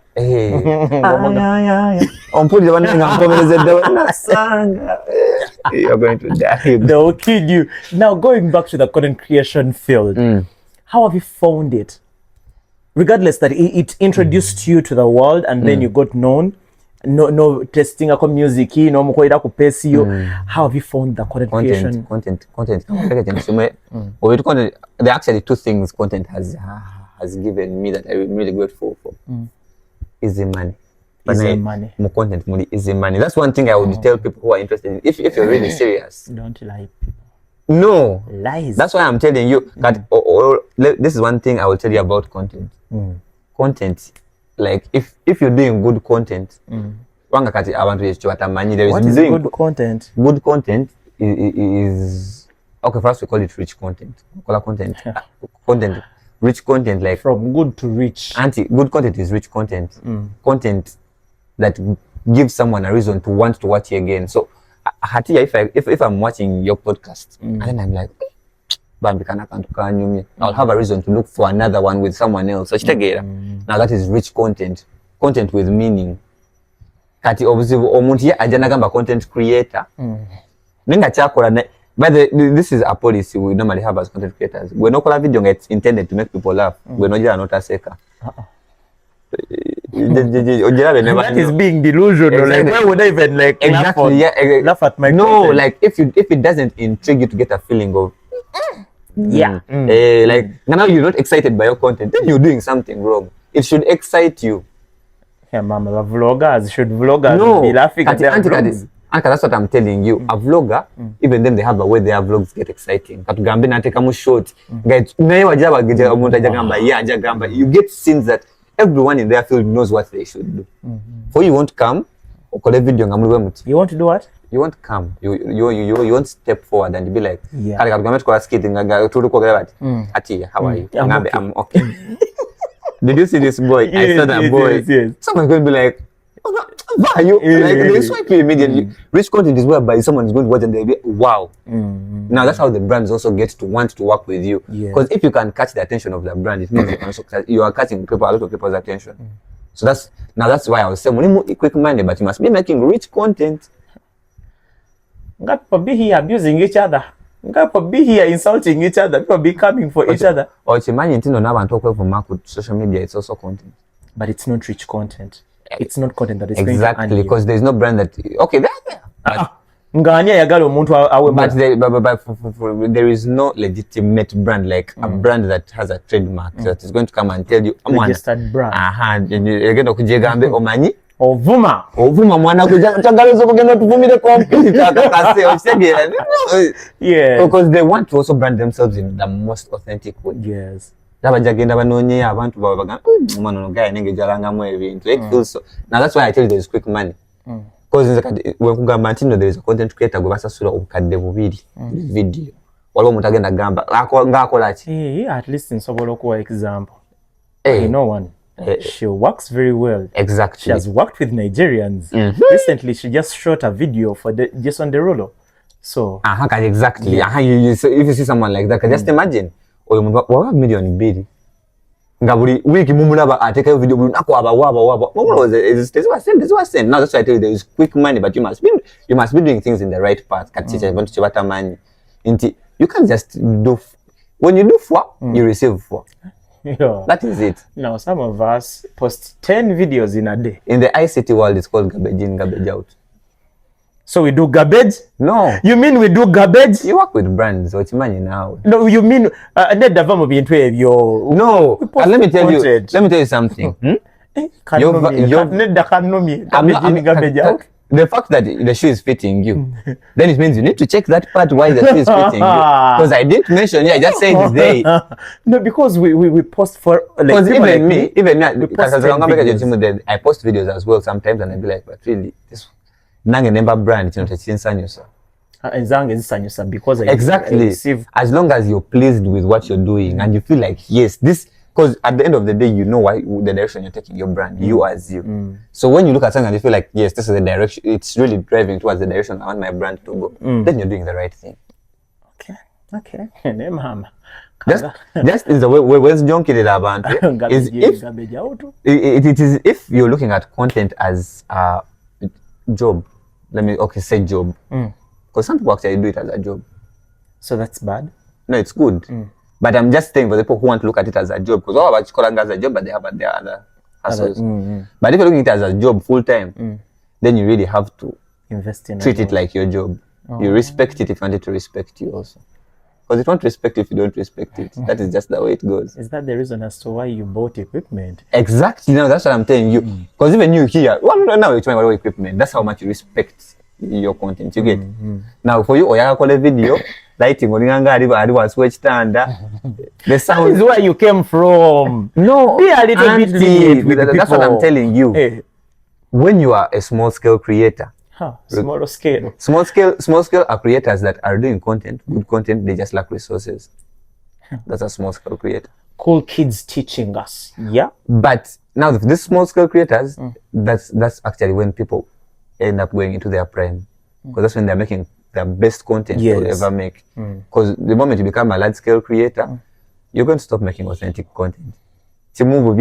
ompuli banenga nkomereze nasanga you're going to die. They'll kill you. Now going back to the content creation field, how have you found it? Regardless that it introduced you to the world and then you got known, no testing a music, no mukoira ku pesi yo. How have you found the content creation? Content. There are actually two things content has given me that I'm really grateful for. Easy money. Easy money. More content, more easy money. That's one thing I would tell people who are interested in. If you're really serious. Don't lie, people. No. Lies. That's why I'm telling you that this is one thing I will tell you about content. Content, like if you're doing good content, what is good content? Good content is okay. First we call it rich content. Content. Rich content, like from good to rich. Good content is rich content. Content that gives someone a reason to want to watch you again. So, Hatia, if I'm watching your podcast and then I'm like, I'll have a reason to look for another one with someone else. So, now that is rich content. Content with meaning. Kati obviously omuntu ajana gamba content creator. Nenga chakora. But this is a policy we normally have as content creators. We're not calling video it's intended to make people laugh. We're not just not a seeker. That is being delusional. Exactly. Like, why would I even like laugh at my content? Like if it doesn't intrigue you to get a feeling of like now you're not excited by your content, then you're doing something wrong. It should excite you. Yeah, mama, vloggers be laughing at their vlogs. Anka, that's what I'm telling you. A vlogger, even them, they have a way their vlogs get exciting. Katugambe na take a short. You get scenes that everyone in their field knows what they should do. For you won't come, you want to do what? You won't come. You won't step forward and be like, yeah. How are you? I'm okay. Did you see this boy? Yes, I saw that boy. Yes. Someone's going to be like, oh, no, why are you? Like, they swipe you immediately. Rich content is whereby someone is going to watch and they'll be, wow. Now, that's how the brands also get to want to work with you. Because if you can catch the attention of the brand, it means you are catching a lot of people's attention. So that's why I was saying, quick money, but you must be making rich content. People be here abusing each other. People be here insulting each other. People be coming for each other. Or it's imagine now and talk from social media. It's also content, but it's not rich content. It's not content that is exactly because there's no brand that but there is no legitimate brand like a brand that has a trademark that is going to come and tell you registered brand. Omanyi Ovuma mwana kujagalizo kugenda tuvumire computer yeah, because they want to also brand themselves in the most authentic way. Yes. Labajagenda banonye abantu babaga mwana no guy nenge jalangamu ebintu. It feels so. Now that's why I tell you there's quick money. Because when kugamba ntino there is a content creator go basasula obukadde bubiri video. Waliwo omuntu agenda gamba ngakola ki? At least nsobola okuwa example. You know one. She works very well. Exactly. She has worked with Nigerians. Recently, she just shot a video for Jason Derulo. So. Exactly. So if you see someone like that, just imagine. Oyo million bidi. Ngabuli wiki mumulaba ateka video bulu nako waba. This was sent. Now that's why I tell you there is quick money, but you must be doing things in the right path. You can't just do. When you do for, you receive for. Yeah. That is it. Now, some of us post 10 videos in a day. In the ICT world, it's called garbage in, garbage out. So we do garbage? No. You mean we do garbage? You work with brands. What you mean now? No, you mean no. Let me tell you something. Garbage out. The fact that the shoe is fitting you, then it means you need to check that part why the shoe is fitting you. Because I didn't mention I just said it's there. No, because we post for like. Because I post videos as well sometimes and I be like, but really, this nange never brand, you know, because exactly. I receive, as long as you're pleased with what you're doing and you feel like yes, this. Because at the end of the day, you know why the direction you're taking your brand, you as you. So when you look at something and you feel like, yes, this is the direction, it's really driving towards the direction I want my brand to go, then you're doing the right thing. Okay. Just in the way where's John Kidelaban is it is if you're looking at content as a job. Say job. Because some people actually do it as a job. So that's bad? No, it's good. But I'm just saying for the people who want to look at it as a job, because all about calling as a job, but they have their other hustles. But if you're looking at it as a job full time, then you really have to invest in treat it like your job. You respect it if you want it to respect you also. Because it won't respect you if you don't respect it. That is just the way it goes. Is that the reason as to why you bought equipment? Exactly. No, that's what I'm telling you. Because even you here, now you're talking about equipment. That's how much you respect your content. You get? Now for you, Oyaka call a video. Lighting, the sound is where you came from. No, be a little bit lenient with that's what I'm telling you. Hey. When you are a small scale creator, small scale are creators that are doing content, good content. They just lack resources. That's a small scale creator. Cool kids teaching us. Yeah. But now these small scale creators, that's actually when people end up going into their prime, because that's when they're making the best content you'll ever make. Because the moment you become a large scale creator, you're going to stop making authentic content. You get that.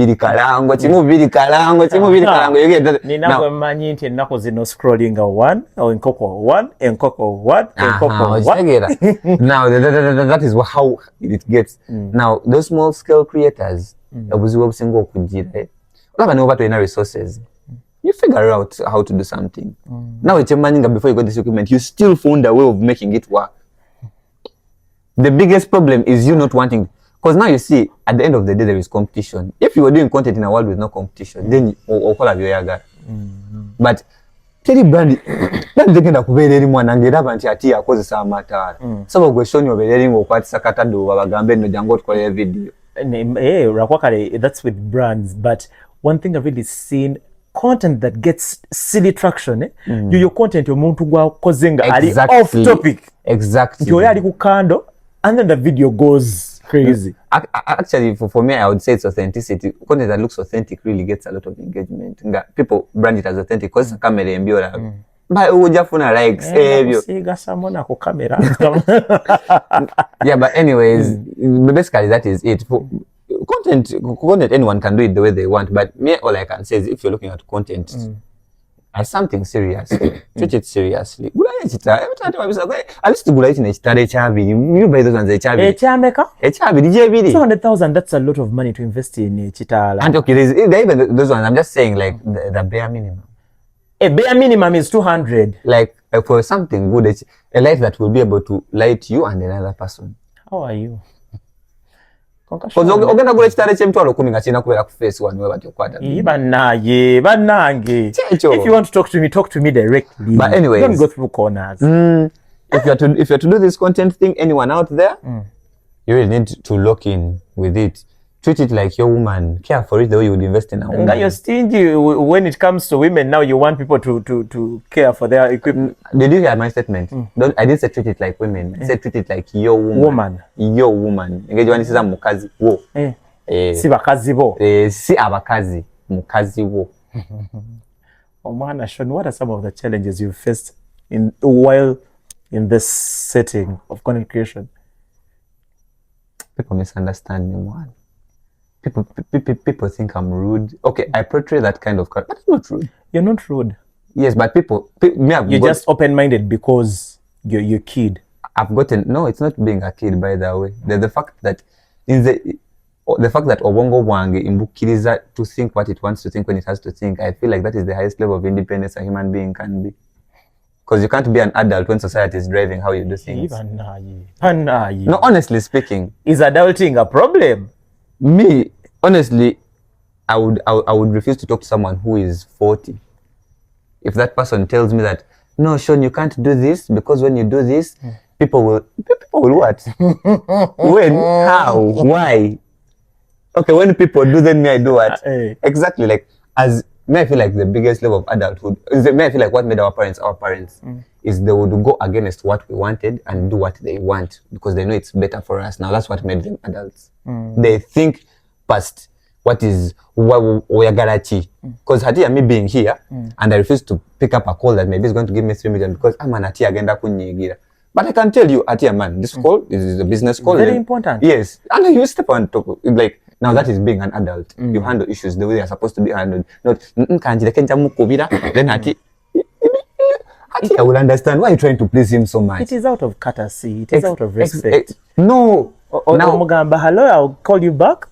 Now that is how it gets. Now those small scale creators, over to resources. You figure out how to do something. Now it's managing before you got this equipment, you still found a way of making it work. The biggest problem is you not wanting, because now you see at the end of the day there is competition. If you were doing content in a world with no competition, then you call your yaga. But teri brand ndagenda kubeera eri mwana ngiraba nti ati akozesa amataala sabo gwe shoni obeera ngo kwatisa katado babagambe no jango tukole video rakwakale. That's with brands, but one thing I've really seen, content that gets silly traction, your content omuntu gwa kozenga ali off topic, exactly nti ali ku kando, and then the video goes crazy. Actually, for me, I would say it's authenticity. Content that looks authentic really gets a lot of engagement. People brand it as authentic because camera and beauty. But ujafuna likes. Yeah, but anyways, basically that is it. For content, anyone can do it the way they want. But me, all I can say is, if you're looking at content as something serious, treat it seriously. At least you buy those ones. 200,000, that's a lot of money to invest in chitala. And okay, even those ones, I'm just saying like the bare minimum. A bare minimum is 200. Like for something good, it's a light that will be able to light you and another person. How are you? Because ogenda gula kitale ky'emitwalo 10 nga kirina kubeera ku face one weba tyokwata. Bannange. If you want to talk to me directly. But anyways, don't go through corners. If you're to do this content thing, anyone out there, you really need to lock in with it. Treat it like your woman. Care for it the way you would invest in a woman. You're stingy when it comes to women. Now you want people to care for their equipment. Did you hear my statement? I didn't say treat it like women. I said treat it like your woman. Your woman. Engage one is mukazi wo. Si bakazi bo. Si abakazi mukazi wo. Omwana Sean, what are some of the challenges you faced while in this setting of content creation? People misunderstand me, man. People think I'm rude. Okay, I portray that kind of character, but I'm not rude. You're not rude. Yes, but you're just open-minded because you're a kid. No, it's not being a kid, by the way. The fact that Obongo Wange imbukiriza to think what it wants to think when it has to think, I feel like that is the highest level of independence a human being can be. Because you can't be an adult when society is driving how you do things. No, honestly speaking. Is adulting a problem? Me, honestly, I would refuse to talk to someone who is 40. If that person tells me that, no, Sean, you can't do this because when you do this, people will what? When? How? Why? Okay, when people do, then me I do what? Exactly. Like, as me, I feel like the biggest level of adulthood, me, I feel like what made our parents is they would go against what we wanted and do what they want because they know it's better for us. Now that's what made them adults. They think past what is Oyagarachi. Because Hati me being here and I refuse to pick up a call that maybe is going to give me 3 million because I'm an Hati agenda kunyigira. But I can tell you, Hati man, this call is a business call. Very important. Yes. And you step on top, like, now that is being an adult. You handle issues the way they are supposed to be handled. Not then Hati I will understand why you're trying to please him so much. It is out of courtesy. It is out of respect. No. Now, Mugamba, hello, I'll call you back.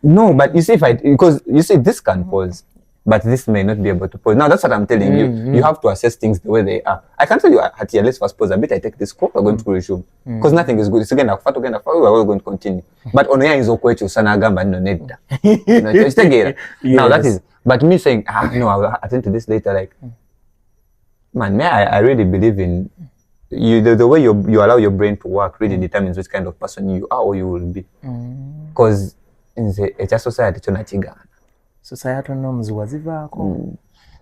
No, but you see, because you see, this can pause, but this may not be able to pause. Now, that's what I'm telling you. You have to assess things the way they are. I can tell you, Hatia, let's first pause a bit. I take this call, we're going to resume. Because nothing is good. It's again, we're all going to continue. But on here is okay to Sanagamba, no need. Now, that is, but me saying, no, I will attend to this later, like, man, I really believe in you. The way you allow your brain to work really determines which kind of person you are or you will be. Because it's a society societal norms wazivako.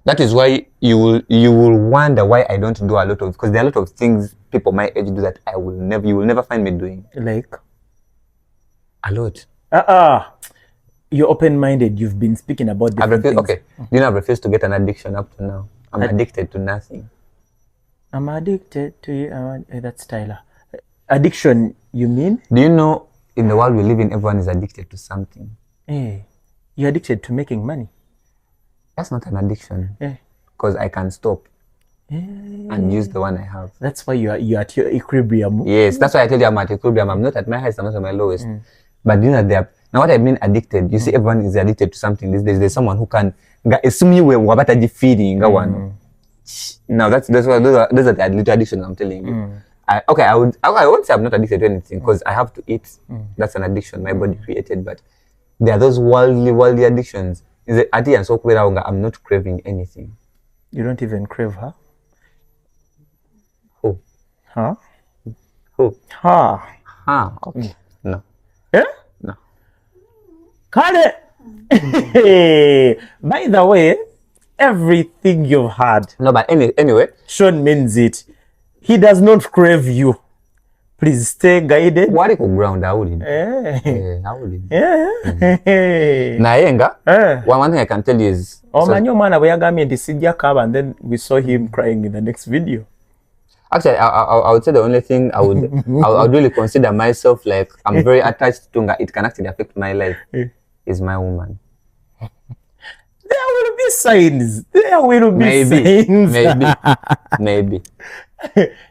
That is why you will wonder why I don't do a lot of, because there are a lot of things people my age do that you will never find me doing. Like a lot. You're open-minded. You've been speaking about different things. Okay, you know, I've refused to get an addiction up to now. I'm addicted to nothing. I'm addicted to you. That's Tyler. Addiction, you mean? Do you know in the world we live in, everyone is addicted to something? You're addicted to making money. That's not an addiction. Because I can stop and use the one I have. That's why you're at your equilibrium. Yes, that's why I tell you I'm at equilibrium. I'm not at my highest, I'm not at my lowest. But you know, Now what I mean addicted, you see everyone is addicted to something these days. There's someone who can assume you were wabataji feeding one. Now those are the little addictions I'm telling you. I won't say I'm not addicted to anything because I have to eat. That's an addiction my body created, but there are those worldly addictions. I'm not craving anything. You don't even crave her? Who? Huh? Who? Her. Ah, okay. No. Yeah? No. Cut it! By the way, everything you've had. No, but anyway. Sean means it. He does not crave you. Please stay guided. What if ground? I wouldn't. I wouldn't. Nayenga. One thing I can tell you is. And then we saw him crying in the next video. Actually, I would say the only thing I would really consider myself like I'm very attached to. It can actually affect my life. Is my woman. There will be signs. There will be signs. Maybe.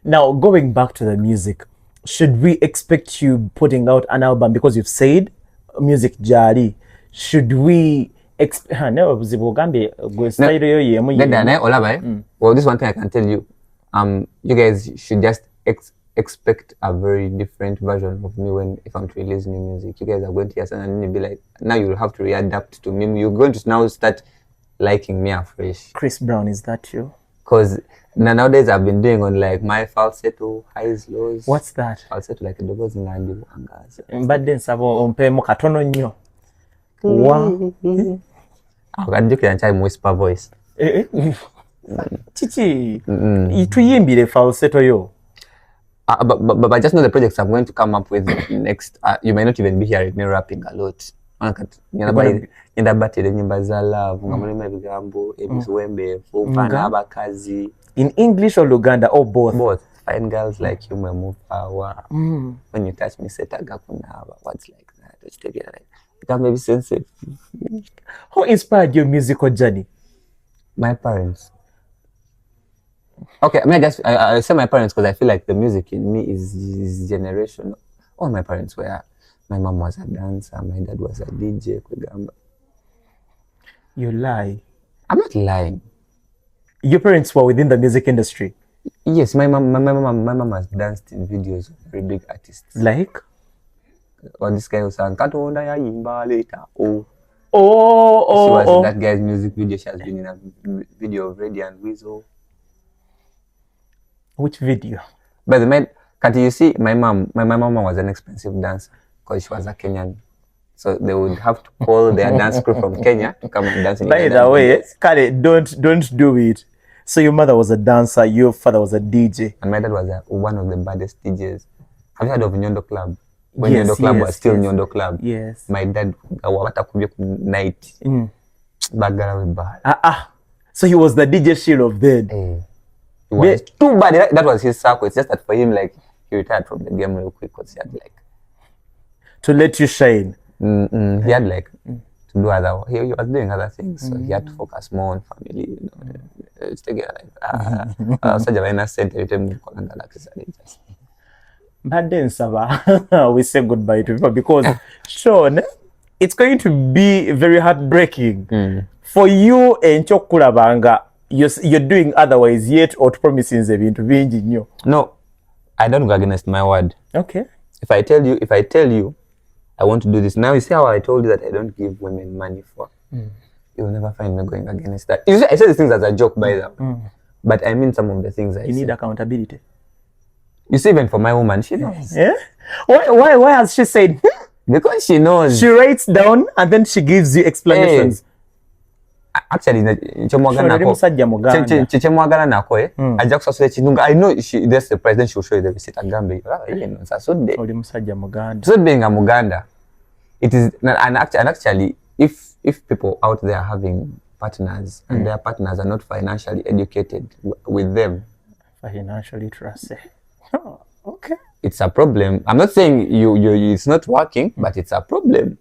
Now, going back to the music, should we expect you putting out an album because you've said music jari? Should we expect? Well, this one thing I can tell you. You guys should just expect a very different version of me if I'm to release new music. You guys are going to hear something and be like, now you'll have to readapt to me. You're going to now start liking me afresh. Chris Brown, is that you? Because nowadays I've been doing on like my falsetto, highs, lows. What's that? Falsetto like the dogozi ngandi wangaza. Mbadde nsaba ompemu katono nnyo. Akadjukira nkyali mu whisper voice. Chichi, tuyimbire falsetto yo. But just know the projects I'm going to come up with next. You might not even be hearing me rapping a lot. In English or Luganda or both? Both. Fine girls like you may move power. When you touch me, set a gap on what's like that. It can be sensitive. Who inspired your musical journey? My parents. Okay, I mean, I say my parents because I feel like the music in me is generational. All my parents were. My mom was a dancer. My dad was a DJ. You lie. I'm not lying. Your parents were within the music industry? Yes, my mom has danced in videos of very big artists. Like? Well, this guy who sang Katonda ya yimba later. She was in that guy's music video. She has been in a video of Reddy and Weasel. Which video? By the way, can't you see my mom was an expensive dancer because she was a Kenyan. So they would have to call their dance crew from Kenya to come and dance in By the way, Kale, don't do it. So your mother was a dancer, your father was a DJ. And my dad was one of the baddest DJs. Have you heard of Nyondo Club? When Nyondo Club was still Nyondo Club. Yes. My dad night. So he was the DJ shield of then. It was too bad. That was his circle. It's just that for him, like, he retired from the game real quick because he had like to let you shine. He had like to do other. He was doing other things, so he had to focus more on family. You know, it's together But then, we say goodbye to people because Sean, it's going to be very heartbreaking for you and Chokulabanga. You're doing otherwise yet or promising the to be engineer. No, I don't go against my word. Okay. If I tell you I want to do this, now you see how I told you that I don't give women money for. You'll never find me going against that. You see, I say these things as a joke by the way. But I mean some of the things I You need accountability. You see, even for my woman, she knows. Yeah? Why has she said? Because she knows. She writes down and then she gives you explanations. Hey. Actually, I know that's the president. She'll show you the receipt at Gambia. So being a Muganda, it is, and actually, if people out there are having partners and their partners are not financially educated with them, financially trusted, okay, it's a problem. I'm not saying you it's not working, but it's a problem.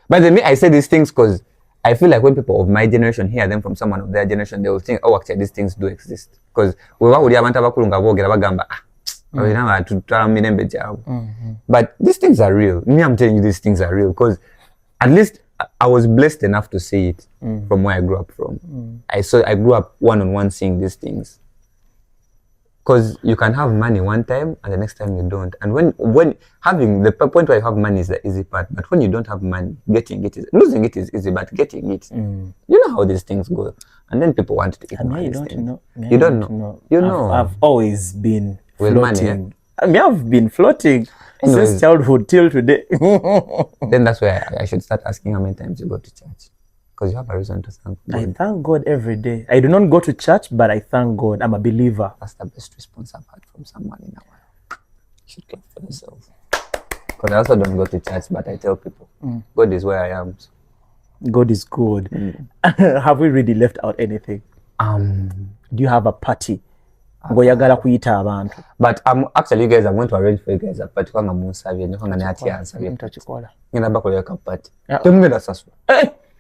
By the way, I say these things because I feel like when people of my generation hear them from someone of their generation, they will think, oh, actually, these things do exist. Because we were abantu abakulunga bogera bagamba, or you know to try mirembe jabo. But these things are real. Me, I'm telling you, these things are real because at least I was blessed enough to see it from where I grew up from. I grew up one-on-one seeing these things. Because you can have money one time and the next time you don't. And when having the point where you have money is the easy part, but when you don't have money, losing it is easy, but getting it, you know how these things go. And then people want to ignore these things. You don't know. You know. I've always been with floating. Money, I mean, I've been floating since childhood till today. Then that's where I should start asking how many times you go to church. Because you have a reason to thank God. I thank God every day. I do not go to church, but I thank God. I'm a believer. That's the best response I've had from someone in a while. You should clap for yourself. Because I also don't go to church, but I tell people, God is where I am. So. God is good. Have we really left out anything? Do you have a party? But actually, you guys, I'm going to arrange for you guys a party.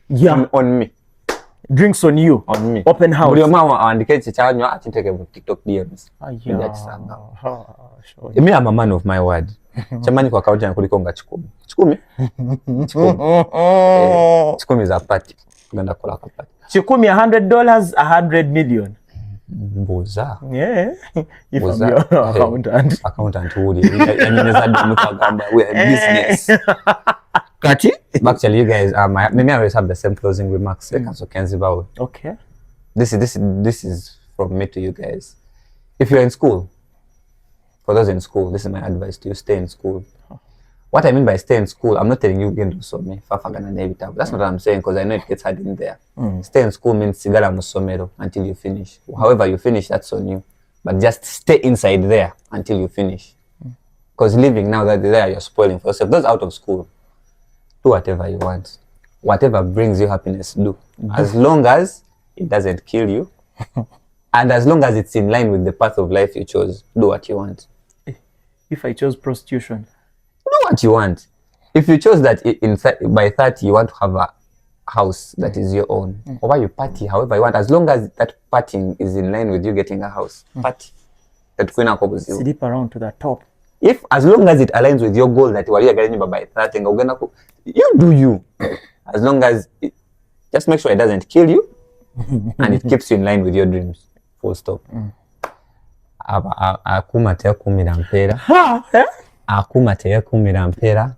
Yeah. On me. Drinks on you. On me. Open house. Buli mama andike chichanyo atinteke mu TikTok DMs. Me, I'm a man of my word. Chamani kwa kaunti kuliko nga 10. 10? 10 za party. Tugenda kola ka party. 10 $100, 100 million. Mbuza. Yeah. If I'm your accountant. Accountant who yanyeneza domu kagamba we are business. Kati? Actually, you guys, maybe I always have the same closing remarks. Okay. This is from me to you guys. If you're in school, for those in school, this is my advice to you: stay in school. What I mean by stay in school, I'm not telling you get to some that's not what I'm saying, because I know it gets hard in there. Stay in school means sigara musomero until you finish. However you finish, that's on you. But just stay inside there until you finish. Because living now that there, you're spoiling for yourself. Those out of school, do whatever you want. Whatever brings you happiness, do. As long as it doesn't kill you, and as long as it's in line with the path of life you chose, do what you want. If I chose prostitution, do what you want. If you chose that by 30 you want to have a house that is your own, or why you party however you want, as long as that partying is in line with you getting a house, party. Sleep around to the top. If as long as it aligns with your goal that you are getting by 30, you do you. As long as just make sure it doesn't kill you and it keeps you in line with your dreams. Full stop. Akumate kumira mpera. Akumate kumira mpera.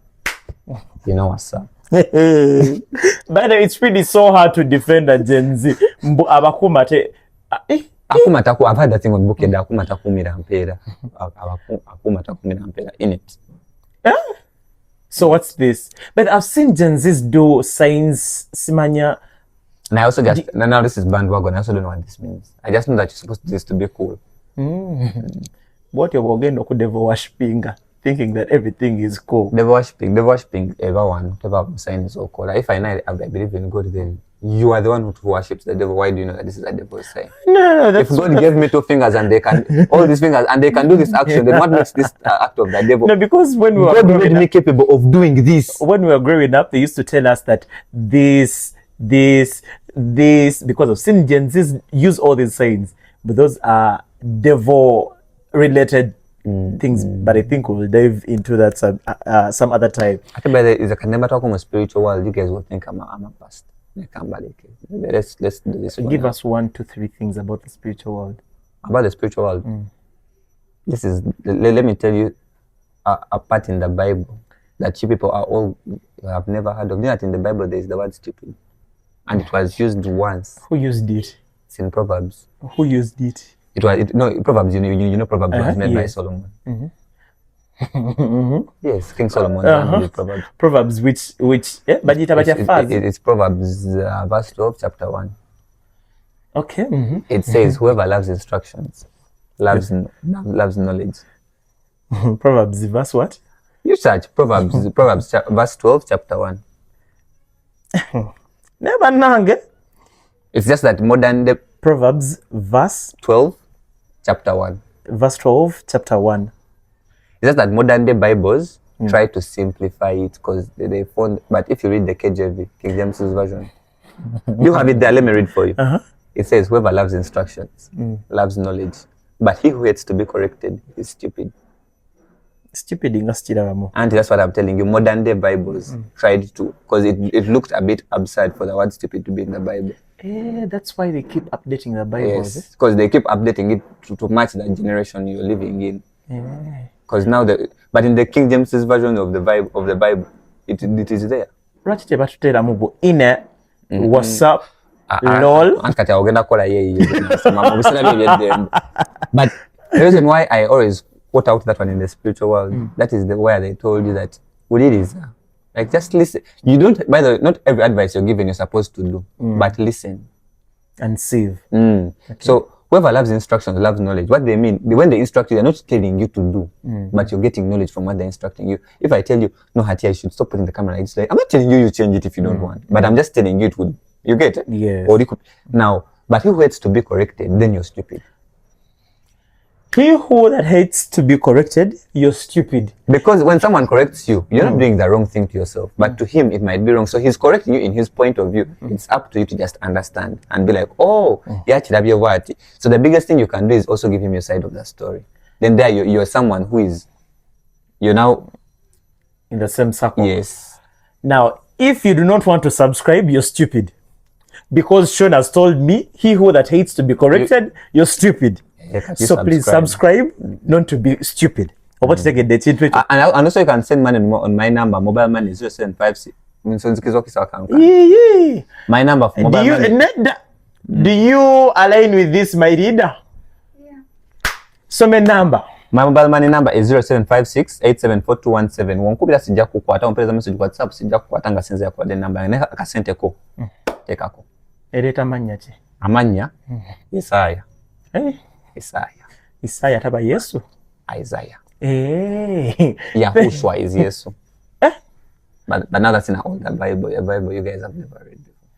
You know what's up. But it's really so hard to defend a Gen Z. Abakumate. Akumata ku, I've heard that thing on book. Akumata kumira mpera. Akumata kumira mpera in it. So what's this? But I've seen Gen Z's do signs, simanya. And I also just now this is bandwagon. I also don't know what this means. I just know that you're supposed to do this to be cool. What you're going to devil worshipping, thinking that everything is cool. Devil worshipping everyone, whatever sign is so cool. If I believe in God, then you are the one who worships the devil. Why do you know that this is a devil's sign? No, that's if God gave me 2 fingers and they can all these fingers and they can do this action, then what makes this act of the devil? No, because when we were God made me capable of doing this. When we were growing up, they used to tell us that this, because of sin, Gen Zs use all these signs, but those are devil-related things. But I think we'll dive into that some other time. I think by the is a never talk about spiritual world. You guys will think I'm a pastor. Let's do this. So give us 1, 2, 3 things about the spiritual world. About the spiritual world. This is let me tell you a part in the Bible that you people are all have never heard of. You know that in the Bible there is the word stupid, and it was used once. Who used it? It's in Proverbs. Who used it? Proverbs. You know Proverbs was made by Solomon. Yes, King Solomon. Proverbs, which but it's Proverbs verse 12, chapter 1. Okay. It says, whoever loves instructions loves knowledge. Proverbs verse what? You search Proverbs verse 12, chapter 1. Never nange. It's just that modern day Proverbs verse 12, chapter 1. Verse 12, chapter 1. It's just that modern day Bibles try to simplify it because they found, but if you read the KJV, King James Version, you have it there. Let me read for you. It says, whoever loves instructions loves knowledge, but he who hates to be corrected is stupid. Stupid ingastiramo. And that's what I'm telling you. Modern day Bibles tried to, because it looked a bit absurd for the word stupid to be in the Bible. That's why they keep updating the Bible. Yes, because they keep updating it to match the generation you're living in. Because now but in the King James's version of the Bible, it is there. Right, in a WhatsApp, lol. But the reason why I always quote out that one in the spiritual world, that is where they told you that what it is. Like, just listen. You don't, by the way, not every advice you're given you're supposed to do, but listen. And save. Okay. So whoever loves instructions loves knowledge. What they mean, when they instruct you, they're not telling you to do, but you're getting knowledge from what they're instructing you. If I tell you, no, Hati, I should stop putting the camera, it's like, I'm not telling you you change it if you don't want, but I'm just telling you it would. You get it? Yes. Or you could, now, but who hates to be corrected, then you're stupid. He who that hates to be corrected, you're stupid. Because when someone corrects you, you're not doing the wrong thing to yourself, but to him it might be wrong. So he's correcting you in his point of view. It's up to you to just understand and be like, oh, yeah, so the biggest thing you can do is also give him your side of the story. Then there you're someone who is, you're now in the same circle. Yes. Now, if you do not want to subscribe, you're stupid. Because Sean has told me, he who that hates to be corrected, you're stupid. So please subscribe, not to be stupid. Or what take a and also you can send money on my number. Mobile money is 0756. My number for mobile money. Do you align with this, my reader? Yeah. So my number. My mobile money number is 0756 874217. Wankubira sijja kukwata ompeza message WhatsApp sijja kukwata nga senze yakwa the number. Ne akasente ko. Tekako. Ereta amanya ki? Amanya? Isaya. Isaya taba Yesu. Isaiah. Yahushua is Yesu. But now that's in an older Bible. A Bible you guys have never read before.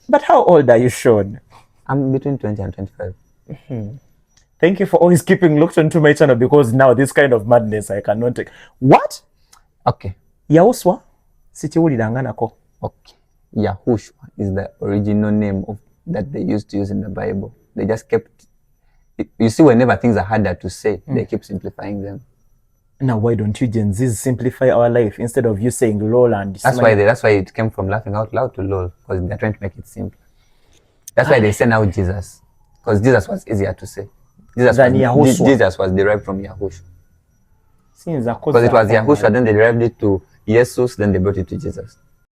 But how old are you, Sean? I'm between 20 and 25. Thank you for always keeping looked onto my channel, because now this kind of madness I cannot take. What? Okay. Yahushua? Sitiwuliranganako. Okay. Yahushua is the original name that they used to use in the Bible. They just kept. You see, whenever things are harder to say, they keep simplifying them. Now, why don't you Gen Zs simplify our life instead of you saying lol and that's why it came from laughing out loud to lol, because they're trying to make it simple. That's why they say now Jesus, because Jesus was easier to say. Jesus was derived from Yahushua. Because it was Yahushua, then they derived it to Jesus, then they brought it to Jesus.